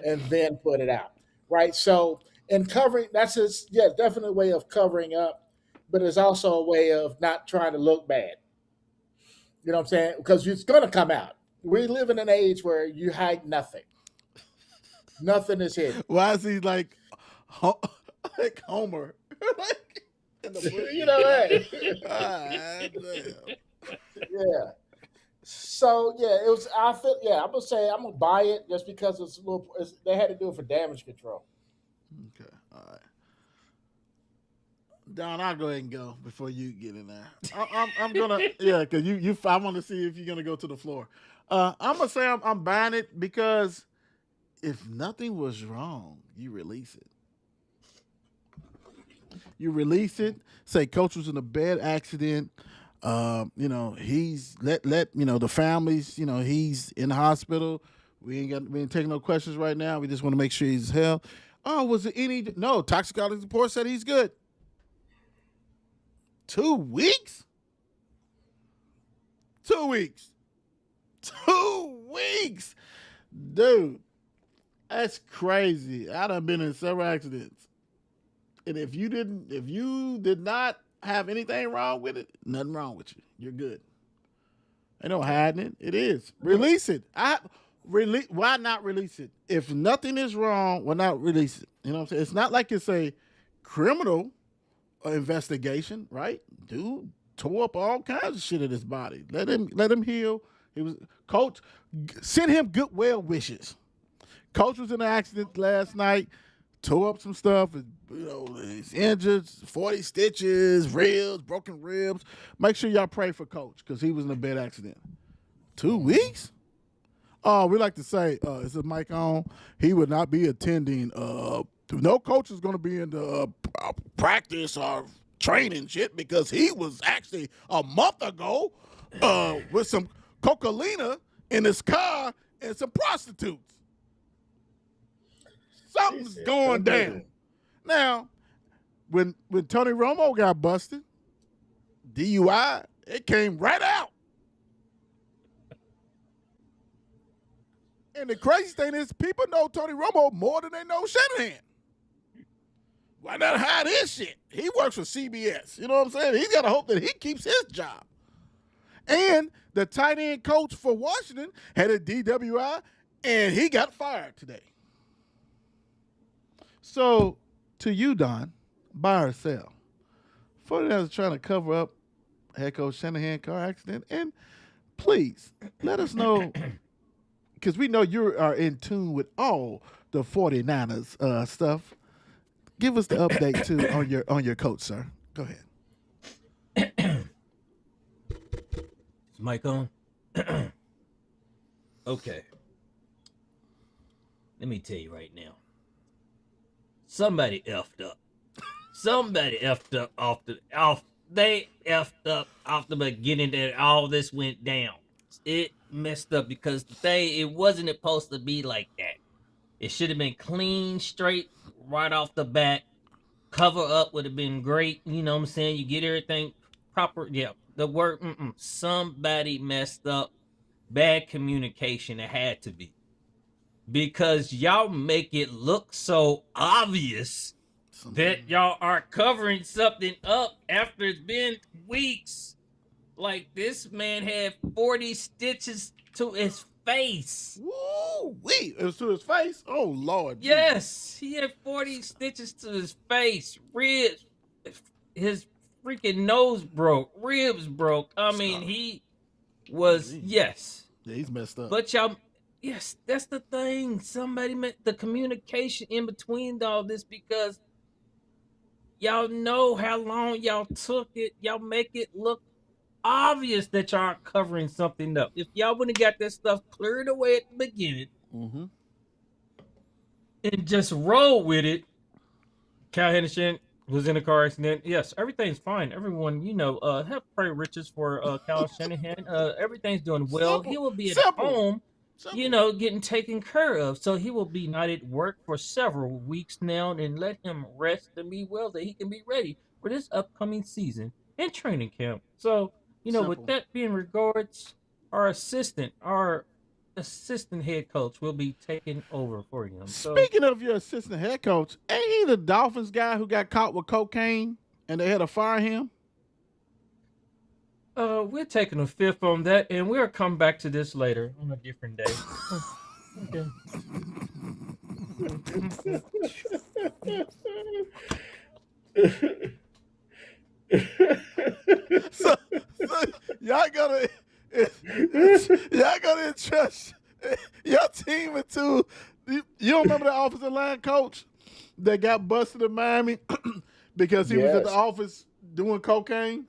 [SPEAKER 3] and then put it out, right? So, in covering, that's definitely a way of covering up, but it's also a way of not trying to look bad. You know what I'm saying? Because it's going to come out. We live in an age where you hide nothing. Nothing is hidden.
[SPEAKER 2] Why is he like Homer?
[SPEAKER 3] You know that. Yeah. So it was. I feel. Yeah, I'm gonna say I'm gonna buy it just because it's a little. They had to do it for damage control.
[SPEAKER 2] Okay. All right. Don, I'll go ahead and go before you get in there. I'm gonna because you. I want to see if you're gonna go to the floor. I'm gonna say I'm buying it because if nothing was wrong, you release it. You release it. Say coach was in a bad accident. He's let the families. He's in the hospital. We ain't taking no questions right now. We just want to make sure he's health. Oh, was it any? No, toxicology report said he's good. 2 weeks. 2 weeks. 2 weeks, dude. That's crazy. I done been in several accidents. And if you did not have anything wrong with it, nothing wrong with you. You're good. Ain't no hiding it. It is. Release it. Why not release it? If nothing is wrong, why not release it? You know what I'm saying? It's not like it's a criminal investigation, right? Dude tore up all kinds of shit in his body. Let him heal. Coach, send him good well wishes. Coach was in an accident last night. Tore up some stuff, he's injured, 40 stitches, ribs, broken ribs. Make sure y'all pray for Coach because he was in a bad accident. 2 weeks? Oh, we like to say, is the mic on? He would not be attending. No coach is going to be in the practice or training shit because he was actually a month ago with some cocaine in his car and some prostitutes. Something's going down. Now, when Tony Romo got busted, DUI, it came right out. And the crazy thing is, people know Tony Romo more than they know Shanahan. Why not hide his shit? He works for CBS. You know what I'm saying? He's got to hope that he keeps his job. And the tight end coach for Washington had a DWI, and he got fired today. So, to you, Don, buy or sell. 49ers trying to cover up head coach Shanahan car accident. And please, let us know, because we know you are in tune with all the 49ers stuff. Give us the update, too, on your coach, sir. Go ahead.
[SPEAKER 4] Is mic on? Okay. let me tell you right now. Somebody effed up. Somebody effed up they effed up off the beginning that all this went down. It messed up because it wasn't supposed to be like that. It should have been clean, straight, right off the bat. Cover up would have been great. You know what I'm saying? You get everything proper. Yeah, the word, somebody messed up. Bad communication, it had to be. Because y'all make it look so obvious that y'all are covering something up after it's been weeks. Like, this man had 40 stitches to his face.
[SPEAKER 2] Woo! Wait, it was to his face? Oh, Lord.
[SPEAKER 4] Yes, he had 40 stitches to his face, ribs, his freaking nose broke, ribs broke. I mean, he was, yes.
[SPEAKER 2] Yeah, he's messed up.
[SPEAKER 4] But y'all, yes, that's the thing. Somebody meant the communication in between all this, because y'all know how long y'all took it. Y'all make it look obvious that y'all are covering something up. If y'all wouldn't have got that stuff cleared away at the beginning and just roll with it, Cal Henderson was in a car accident. Yes, everything's fine. Everyone, have prayer riches for Cal Shanahan. Everything's doing well.
[SPEAKER 2] Simple.
[SPEAKER 4] He will be at
[SPEAKER 2] Simple.
[SPEAKER 4] home,
[SPEAKER 2] Simple.
[SPEAKER 4] getting taken care of. So he will be not at work for several weeks now, and let him rest and be well, that he can be ready for this upcoming season and training camp. So,
[SPEAKER 2] Simple.
[SPEAKER 4] with that being regards, our assistant head coach will be taking over for him. So,
[SPEAKER 2] Speaking of your assistant head coach, ain't he the Dolphins guy who got caught with cocaine and they had to fire him?
[SPEAKER 4] we're taking a fifth on that, and we'll come back to this later on a different day.
[SPEAKER 2] so y'all gotta entrust your team into. You don't remember the offensive line coach that got busted in Miami because he was at the office doing cocaine?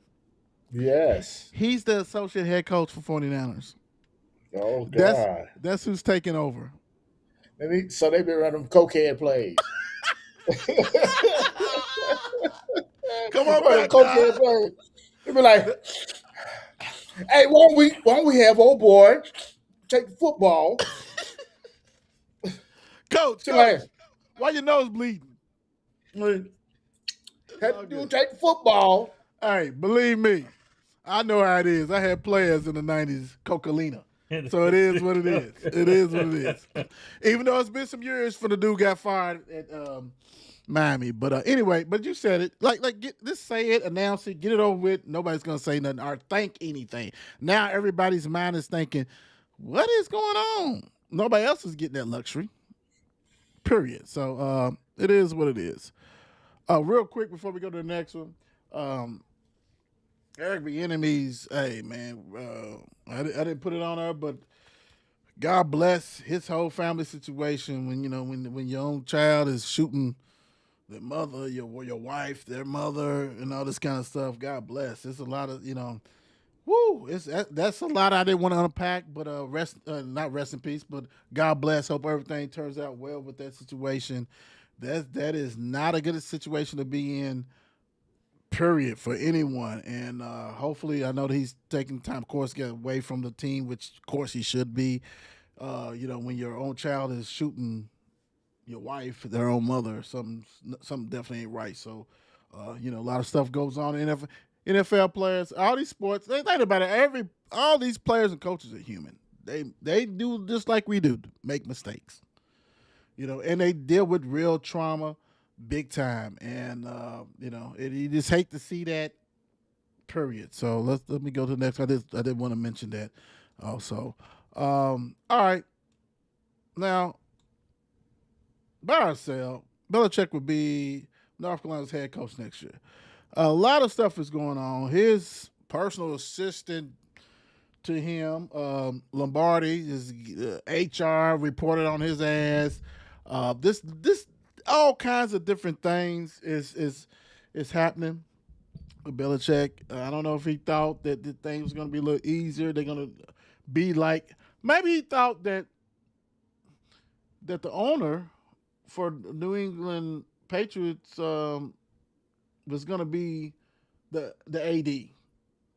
[SPEAKER 3] Yes.
[SPEAKER 2] He's the associate head coach for 49ers.
[SPEAKER 3] Oh, God.
[SPEAKER 2] That's who's taking over.
[SPEAKER 3] So they've been running cokehead plays.
[SPEAKER 2] Come on, back,
[SPEAKER 3] cokehead plays. They be like, hey, won't we have old boy take the football?
[SPEAKER 2] Coach,
[SPEAKER 3] Like,
[SPEAKER 2] why your nose bleeding?
[SPEAKER 3] Have to do take the football.
[SPEAKER 2] Hey, believe me, I know how it is. I had players in the 90s, Coca-Lina. So it is what it is. It is what it is. Even though it's been some years for the dude got fired at Miami. But anyway, but you said it. Just say it, announce it, get it over with. Nobody's going to say nothing or think anything. Now everybody's mind is thinking, what is going on? Nobody else is getting that luxury. Period. So it is what it is. Real quick before we go to the next one. Eric Bieniemy's, hey man, I didn't put it on her, but God bless his whole family situation. When your own child is shooting their mother, your wife, their mother, and all this kind of stuff. God bless. It's a lot of that's a lot I didn't want to unpack, but not rest in peace, but God bless. Hope everything turns out well with that situation. That is not a good situation to be in. Period, for anyone. And hopefully, I know that he's taking time, of course, to get away from the team, which of course he should be. When your own child is shooting your wife, their own mother, something definitely ain't right. So, a lot of stuff goes on in NFL players, all these sports. They think about it. All these players and coaches are human. They do just like we do, make mistakes. And they deal with real trauma. Big time, and you just hate to see that. Period. So let me go to the next. I did want to mention that also. All right. Now, by ourselves, Belichick would be North Carolina's head coach next year. A lot of stuff is going on. His personal assistant to him, Lombardi, his HR reported on his ass. This. All kinds of different things is happening with Belichick. I don't know if he thought that the thing was going to be a little easier. They're going to be like, maybe he thought that that the owner for New England Patriots was going to be the AD,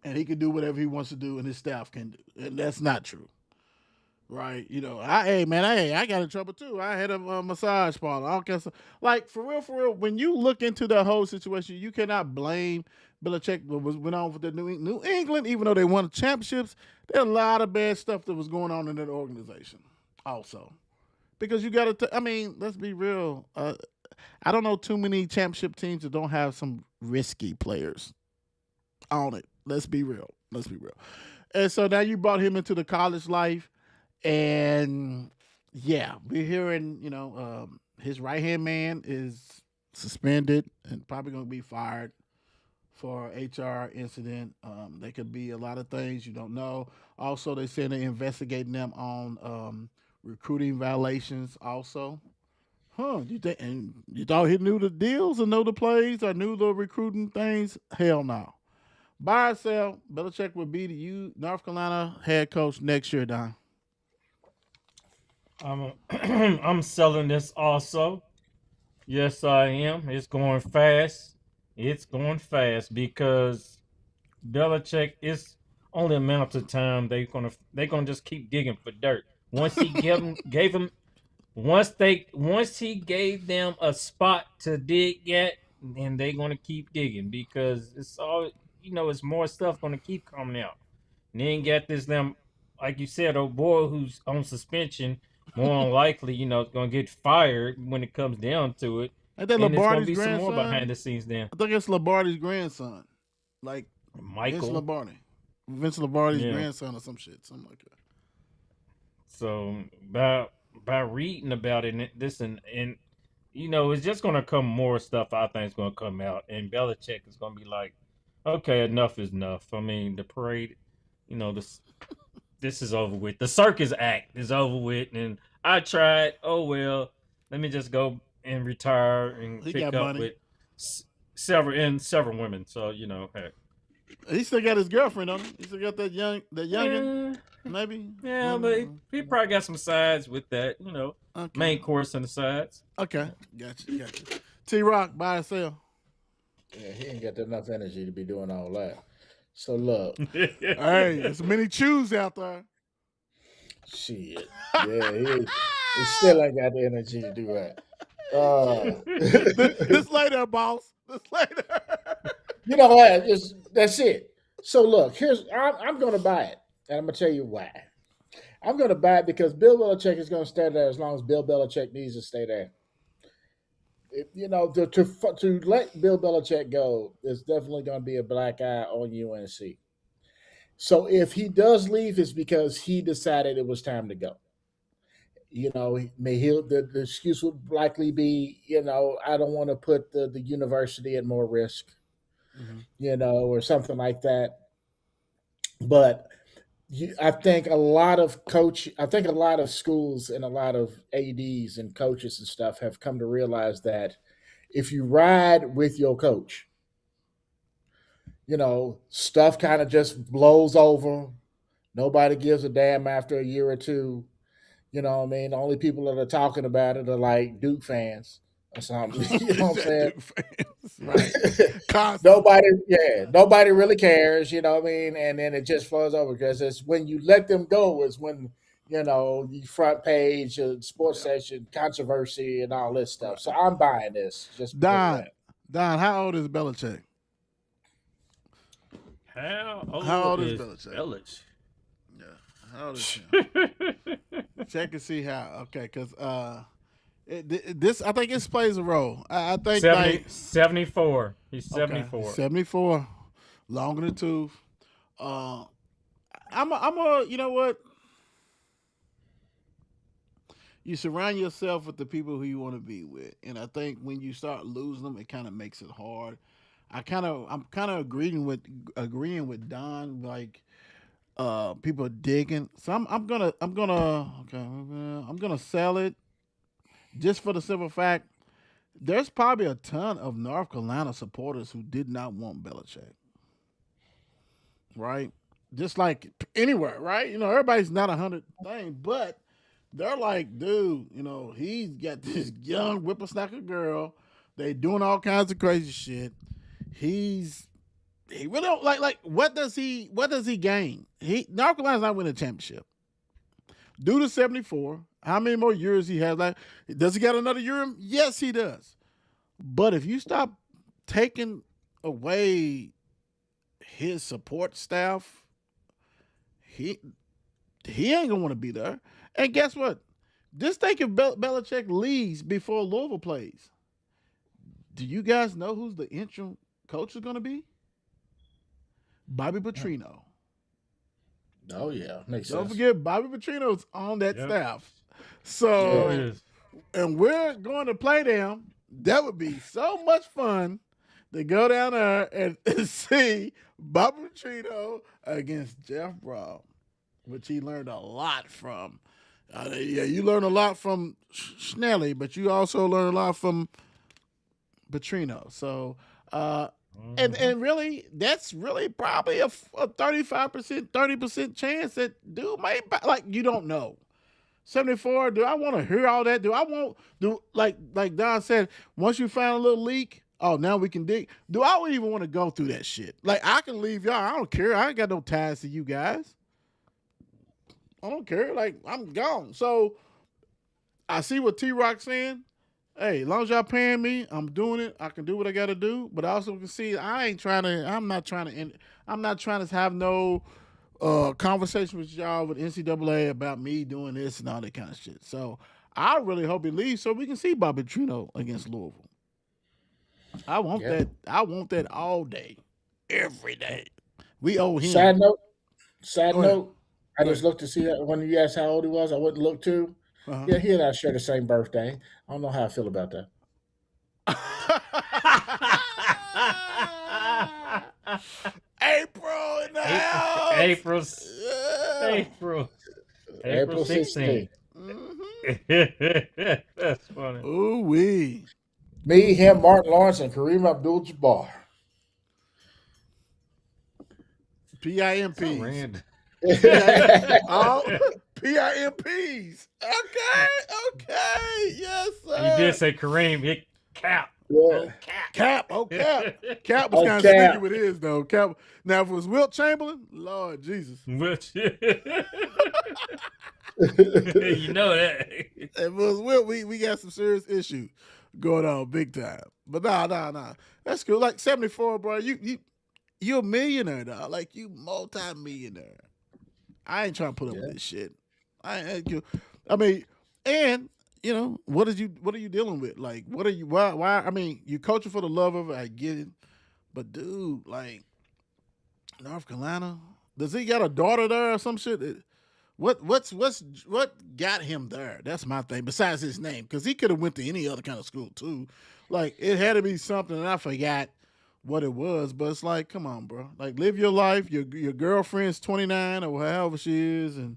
[SPEAKER 2] and he can do whatever he wants to do, and his staff can do, and that's not true. Right, I got in trouble too. I had a massage parlor. I don't care. Like for real. When you look into the whole situation, you cannot blame Belichick. What went on with the New England, even though they won championships, there's a lot of bad stuff that was going on in that organization. Also, because you got to. I mean, let's be real. I don't know too many championship teams that don't have some risky players on it. Let's be real. And so now you brought him into the college life. And yeah, we're hearing, his right hand man is suspended and probably going to be fired for HR incident. There could be a lot of things you don't know. Also, they said they're investigating them on recruiting violations. Also, you thought he knew the deals or know the plays or knew the recruiting things? Hell no. Buy or sell, Belichick will be the North Carolina head coach next year, Don.
[SPEAKER 4] I'm selling this also. Yes, I am. It's going fast. Because Belichick is only amount of time they're gonna just keep digging for dirt. Once he once he gave them a spot to dig at, then they're gonna keep digging because it's all it's more stuff gonna keep coming out. And then get this them like you said, old boy who's on suspension. More than likely, is going to get fired when it comes down to it.
[SPEAKER 2] Ain't that
[SPEAKER 4] and there's going to
[SPEAKER 2] Lombardi's
[SPEAKER 4] be
[SPEAKER 2] grandson?
[SPEAKER 4] some more behind the scenes then.
[SPEAKER 2] I think it's Lombardi's grandson. Like
[SPEAKER 4] Michael.
[SPEAKER 2] Vince Lombardi's grandson or some shit. Something like that.
[SPEAKER 4] So, by reading about it, and it's just going to come more stuff I think is going to come out. And Belichick is going to be like, okay, enough is enough. I mean, the parade, this is over with. The circus act is over with, and I tried. Oh well, let me just go and retire and pick up money with several women. So hey.
[SPEAKER 2] He still got his girlfriend on him. He still got that youngin, maybe.
[SPEAKER 4] Yeah, but he probably got some sides with that. Okay. Main course on the sides.
[SPEAKER 2] Okay, gotcha. T-Rock, buy or sell?
[SPEAKER 3] Yeah, he ain't got enough energy to be doing all that. So look,
[SPEAKER 2] hey, there's many chews out there.
[SPEAKER 3] Shit, yeah, he still ain't got the energy to do that.
[SPEAKER 2] This later, boss. This later.
[SPEAKER 3] You know what? That's it. So look, I'm going to buy it, and I'm going to tell you why. I'm going to buy it because Bill Belichick is going to stay there as long as Bill Belichick needs to stay there. To let Bill Belichick go, there's definitely going to be a black eye on UNC. So if he does leave, it's because he decided it was time to go. The excuse would likely be, I don't want to put the university at more risk, or something like that. But I think a lot of schools and a lot of ADs and coaches and stuff have come to realize that if you ride with your coach, stuff kind of just blows over. Nobody gives a damn after a year or two. You know what I mean? The only people that are talking about it are like Duke fans or something. You know what I'm saying? Right. Nobody really cares, you know what I mean? And then it just flows over because it's when you let them go is when, the front page, sports session, controversy and all this stuff. So I'm buying this. Just
[SPEAKER 2] Don, how old is Belichick?
[SPEAKER 4] How old is Belichick?
[SPEAKER 2] Yeah. How old is he? Check and see how. Okay, because this I think this plays a role. I think
[SPEAKER 4] 74. He's 74.
[SPEAKER 2] Okay, 74, longer than tooth. I'm a. You know what? You surround yourself with the people who you want to be with, and I think when you start losing them, it kind of makes it hard. I'm kind of agreeing with Don. Like people are digging. So I'm gonna sell it just for the simple fact there's probably a ton of North Carolina supporters who did not want Belichick. Right? Just like anywhere, right? Everybody's not 100 thing, but they're like, dude, he's got this young whippersnapper girl. They doing all kinds of crazy shit. He really don't like what does he gain? North Carolina's not winning a championship. Due to 74, how many more years he has? Like, does he got another year? Yes, he does. But if you stop taking away his support staff, he ain't gonna want to be there. And guess what? Just think if Belichick leaves before Louisville plays. Do you guys know who's the interim coach is gonna be? Bobby Petrino.
[SPEAKER 3] Oh yeah, makes
[SPEAKER 2] Don't
[SPEAKER 3] sense.
[SPEAKER 2] forget Bobby Petrino's on that
[SPEAKER 4] Yep.
[SPEAKER 2] staff.
[SPEAKER 4] Oh,
[SPEAKER 2] So,
[SPEAKER 4] yes.
[SPEAKER 2] and we're going to play them. That would be so much fun to go down there and see Bobby Petrino against Jeff Brom, which he learned a lot from. Yeah, you learn a lot from Schnelly, but you also learn a lot from Petrino. So, and really, that's really probably a 35%, 30% chance that dude may you don't know. 74, do I want to hear all that? Do I want like Don said, once you find a little leak, oh, now we can dig. Do I even want to go through that shit? Like, I can leave y'all. I don't care. I ain't got no ties to you guys. I don't care. Like, I'm gone. So I see what T-Rock's saying. Hey, as long as y'all paying me, I'm doing it. I can do what I got to do. But I also can see I'm not trying to have no conversation with y'all with NCAA about me doing this and all that kind of shit. So I really hope he leaves so we can see Bobby Petrino against Louisville. I want that. I want that all day, every day. We owe him.
[SPEAKER 3] Side note.
[SPEAKER 2] Go ahead.
[SPEAKER 3] I just looked to see that when you asked how old he was. I wouldn't look too.
[SPEAKER 2] Uh-huh.
[SPEAKER 3] Yeah, he and I share the same birthday. I don't know how I feel about that.
[SPEAKER 2] April in the house.
[SPEAKER 4] April
[SPEAKER 3] April
[SPEAKER 4] 16th.
[SPEAKER 3] 16th.
[SPEAKER 2] Mm-hmm.
[SPEAKER 4] That's funny.
[SPEAKER 2] Ooh wee.
[SPEAKER 3] Me, him, Martin Lawrence, and Kareem Abdul-Jabbar.
[SPEAKER 2] PIMPs.
[SPEAKER 4] Random.
[SPEAKER 2] Oh, PIMPs. Okay. Yes, sir.
[SPEAKER 4] You did say Kareem hit Cap.
[SPEAKER 3] Yeah.
[SPEAKER 2] Cap. Oh, Cap. Cap was
[SPEAKER 3] Oh,
[SPEAKER 2] kind of
[SPEAKER 3] Cap.
[SPEAKER 2] sneaky with his, though. Cap. Now, if it was Wilt Chamberlain, Lord Jesus.
[SPEAKER 4] Which- you know that.
[SPEAKER 2] If it was Wilt, we got some serious issues going on big time. But nah. That's cool. Like 74, bro. You're a millionaire, dog. Like, you multi-millionaire. I ain't trying to put up with this shit. I mean, and what are you dealing with? Like, what are you? Why? I mean, you coaching for the love of it. I get it, but dude, like, North Carolina, does he got a daughter there or some shit? What got him there? That's my thing. Besides his name, because he could have went to any other kind of school too. Like, it had to be something, and I forgot what it was. But it's like, come on, bro. Like, live your life. Your girlfriend's 29 or however she is, and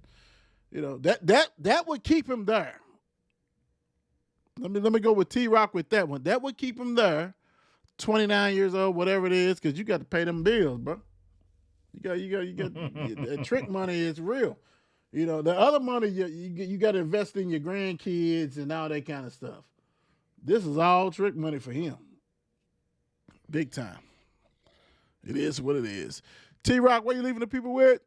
[SPEAKER 2] that would keep him there. Let me go with T-Rock with that one. That would keep him there. 29 years old, whatever it is, because you got to pay them bills, bro. You got the trick money is real. The other money you got to invest in your grandkids and all that kind of stuff. This is all trick money for him. Big time. It is what it is. T-Rock, what you leaving the people with?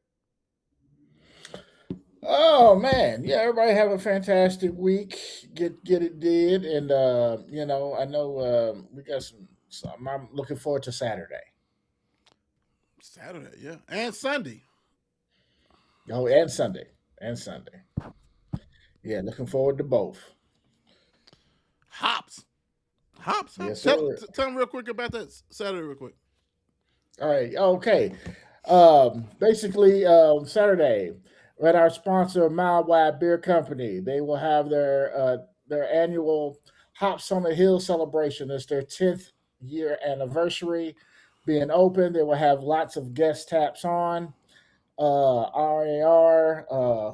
[SPEAKER 3] Oh man, yeah. Everybody have a fantastic week. Get it did, and I know we got some. I'm looking forward to Saturday.
[SPEAKER 2] Saturday, yeah, and Sunday.
[SPEAKER 3] Oh, and Sunday. Yeah, looking forward to both.
[SPEAKER 2] Hops.
[SPEAKER 3] Yes,
[SPEAKER 2] Tell
[SPEAKER 3] sir.
[SPEAKER 2] them real quick about that Saturday, real quick.
[SPEAKER 3] All right. Okay. Basically, Saturday, at our sponsor, Mile Wide Beer Company, they will have their annual Hops on the Hill celebration. It's their 10th year anniversary being open. They will have lots of guest taps on. RAR.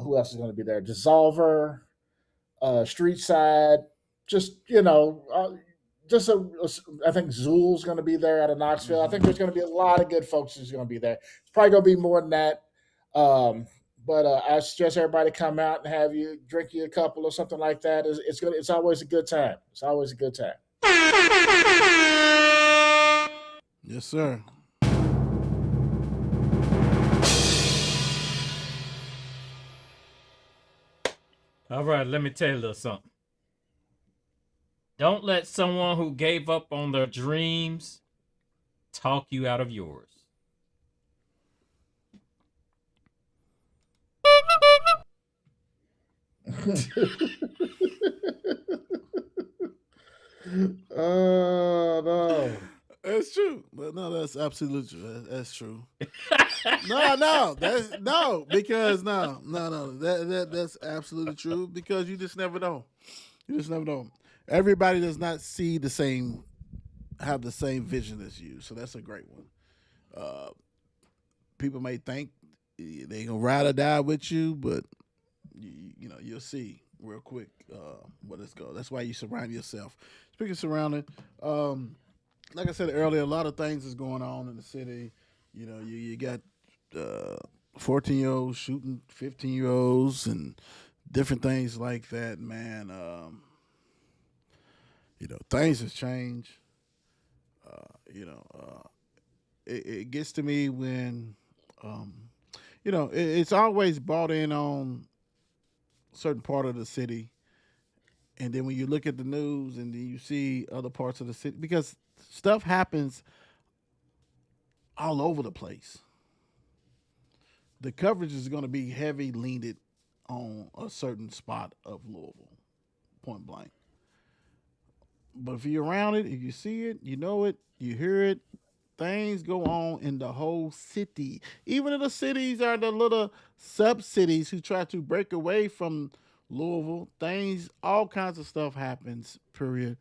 [SPEAKER 3] Who else is going to be there? Dissolver. Street Side. I think Zool's going to be there out of Knoxville. I think there's going to be a lot of good folks who's going to be there. It's probably going to be more than that. But I suggest everybody come out and have you drink you a couple or something like that. It's good. It's always a good time. It's always a good time.
[SPEAKER 2] Yes, sir.
[SPEAKER 4] All right, let me tell you a little something. Don't let someone who gave up on their dreams talk you out of yours.
[SPEAKER 3] Oh no.
[SPEAKER 2] That's true, but no, that's absolutely true. That's true. No, because that's absolutely true because you just never know. You just never know. Everybody does not see the same, have the same vision as you, so that's a great one. People may think they gonna ride or die with you, but you know you'll see real quick what it's going. That's why you surround yourself. Speaking of surrounding, like I said earlier, a lot of things is going on in the city. You know, you got 14-year-olds shooting 15-year-olds and different things like that. Man, you know, things have changed. You know, it gets to me when, you know, it's always bought in on certain part of the city, and then when you look at the news and then you see other parts of the city, because stuff happens all over the place. The coverage is going to be heavy leaned on a certain spot of Louisville, point blank. But if you're around it, if you see it, you know it, you hear it, things go on in the whole city. Even if the cities are the little sub cities who try to break away from Louisville, things, all kinds of stuff happens. Period.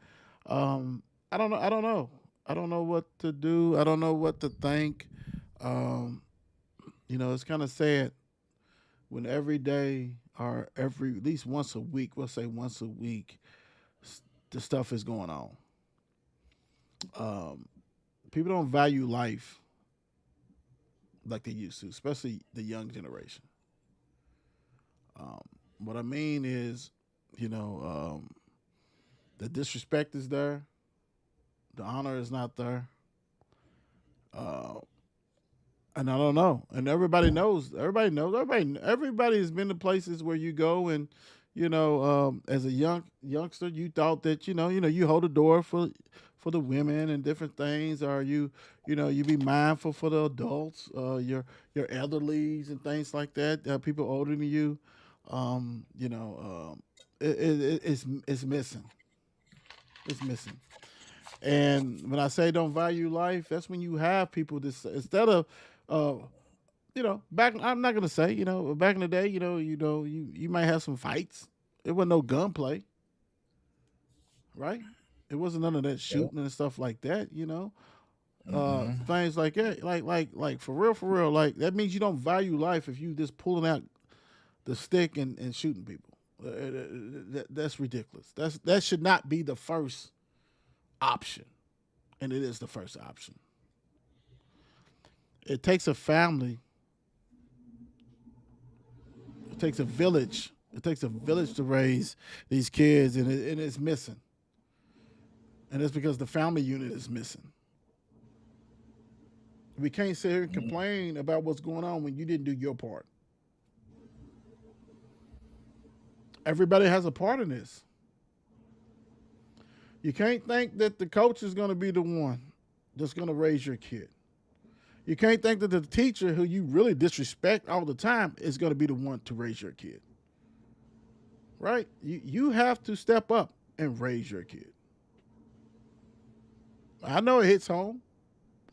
[SPEAKER 2] I don't know. I don't know. I don't know what to do. I don't know what to think. Um, you know, it's kind of sad when every day or every at least once a week, we'll say once a week, the stuff is going on. Um, People don't value life like they used to, especially the young generation. Um, what I mean is, you know, the disrespect is there, the honor is not there, uh, and I don't know. And everybody knows. Everybody knows. Everybody has been to places where you go and. You know, as a youngster, you thought that you hold the door for the women and different things, or you be mindful for the adults, your elderlies and things like that. People older than you, you know, it's missing. It's missing. And when I say don't value life, that's when you have people this instead of uh, back. I'm not gonna say, back in the day, you might have some fights. There wasn't no gunplay, right? It wasn't none of that
[SPEAKER 3] Yeah.
[SPEAKER 2] shooting and stuff like that.
[SPEAKER 3] Hmm.
[SPEAKER 2] Things like that. Like for real. Like that means you don't value life if you just pulling out the stick and shooting people. That's ridiculous. That should not be the first option, and it is the first option. It takes a family. It takes a village. It takes a village to raise these kids, and it's missing. And it's because the family unit is missing. We can't sit here and complain about what's going on when you didn't do your part. Everybody has a part in this. You can't think that the coach is going to be the one that's going to raise your kid. You can't think that the teacher who you really disrespect all the time is going to be the one to raise your kid. Right? You have to step up and raise your kid. I know it hits home.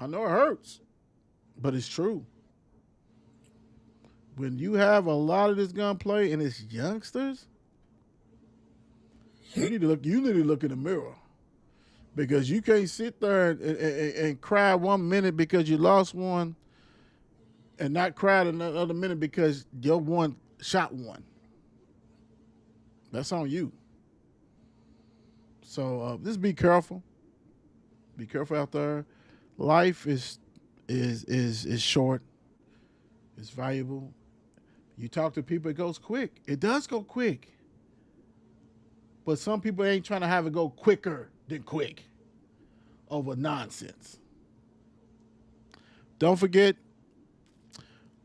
[SPEAKER 2] I know it hurts, but it's true. When you have a lot of this gunplay and it's youngsters, you need to look. You need to look in the mirror because you can't sit there and cry 1 minute because you lost one, and not cry another minute because your one shot one. That's on you. So just be careful. Be careful out there. Life is short. It's valuable, You talk to people, it goes quick. It does go quick. But some people ain't trying to have it go quicker than quick over nonsense. Don't forget,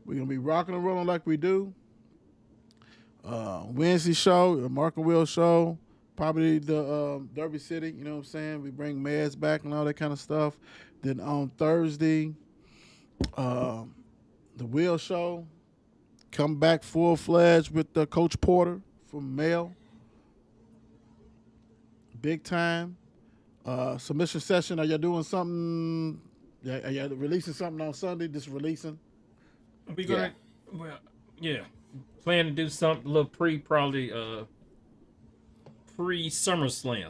[SPEAKER 2] we're going to be rocking and rolling like we do. Wednesday show, the Mark and Will show, probably the Derby City, you know what I'm saying? We bring Maz back and all that kind of stuff. Then on Thursday, the Will show, come back full-fledged with Coach Porter from Mail. Big time. Submission session, are y'all doing something? Are y'all releasing something on Sunday? Just releasing?
[SPEAKER 4] We gonna, plan to do something a little pre-SummerSlam.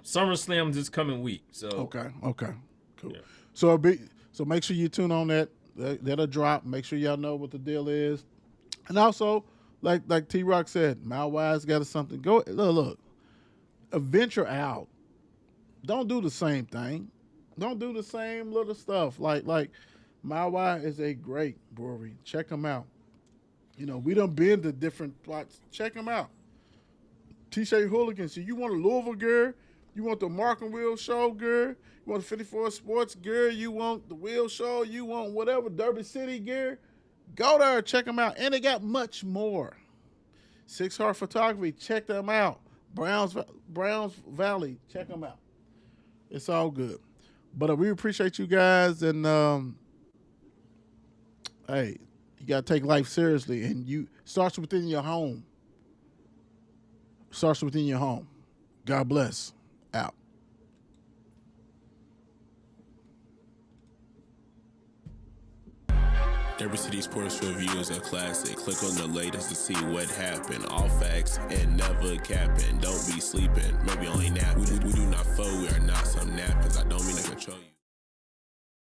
[SPEAKER 4] SummerSlam's this coming week. So
[SPEAKER 2] Okay, cool.
[SPEAKER 4] Yeah.
[SPEAKER 2] So make sure you tune on that. That'll drop. Make sure y'all know what the deal is. And also, like T-Rock said, Malwise got something. Go look. Venture out. Don't do the same thing. Don't do the same little stuff. Like Malwise is a great brewery. Check them out. You know, we done been to different plots. Check them out. T-shirt hooligans. So you want a Louisville gear? You want the Mark and Will show gear? You want the 54 Sports gear? You want the Will show? You want whatever Derby City gear? Go there, check them out. And they got much more. Six Heart Photography, check them out. Browns Valley, check them out. It's all good. But we appreciate you guys. And, hey, you got to take life seriously. And you starts within your home. Starts within your home. God bless. Out.
[SPEAKER 1] Derby City Sports Review is a classic. Click on the latest to see what happened. All facts and never capping. Don't be sleeping. Maybe only napping. We do not foe. We are not some napkins. I don't mean to control you.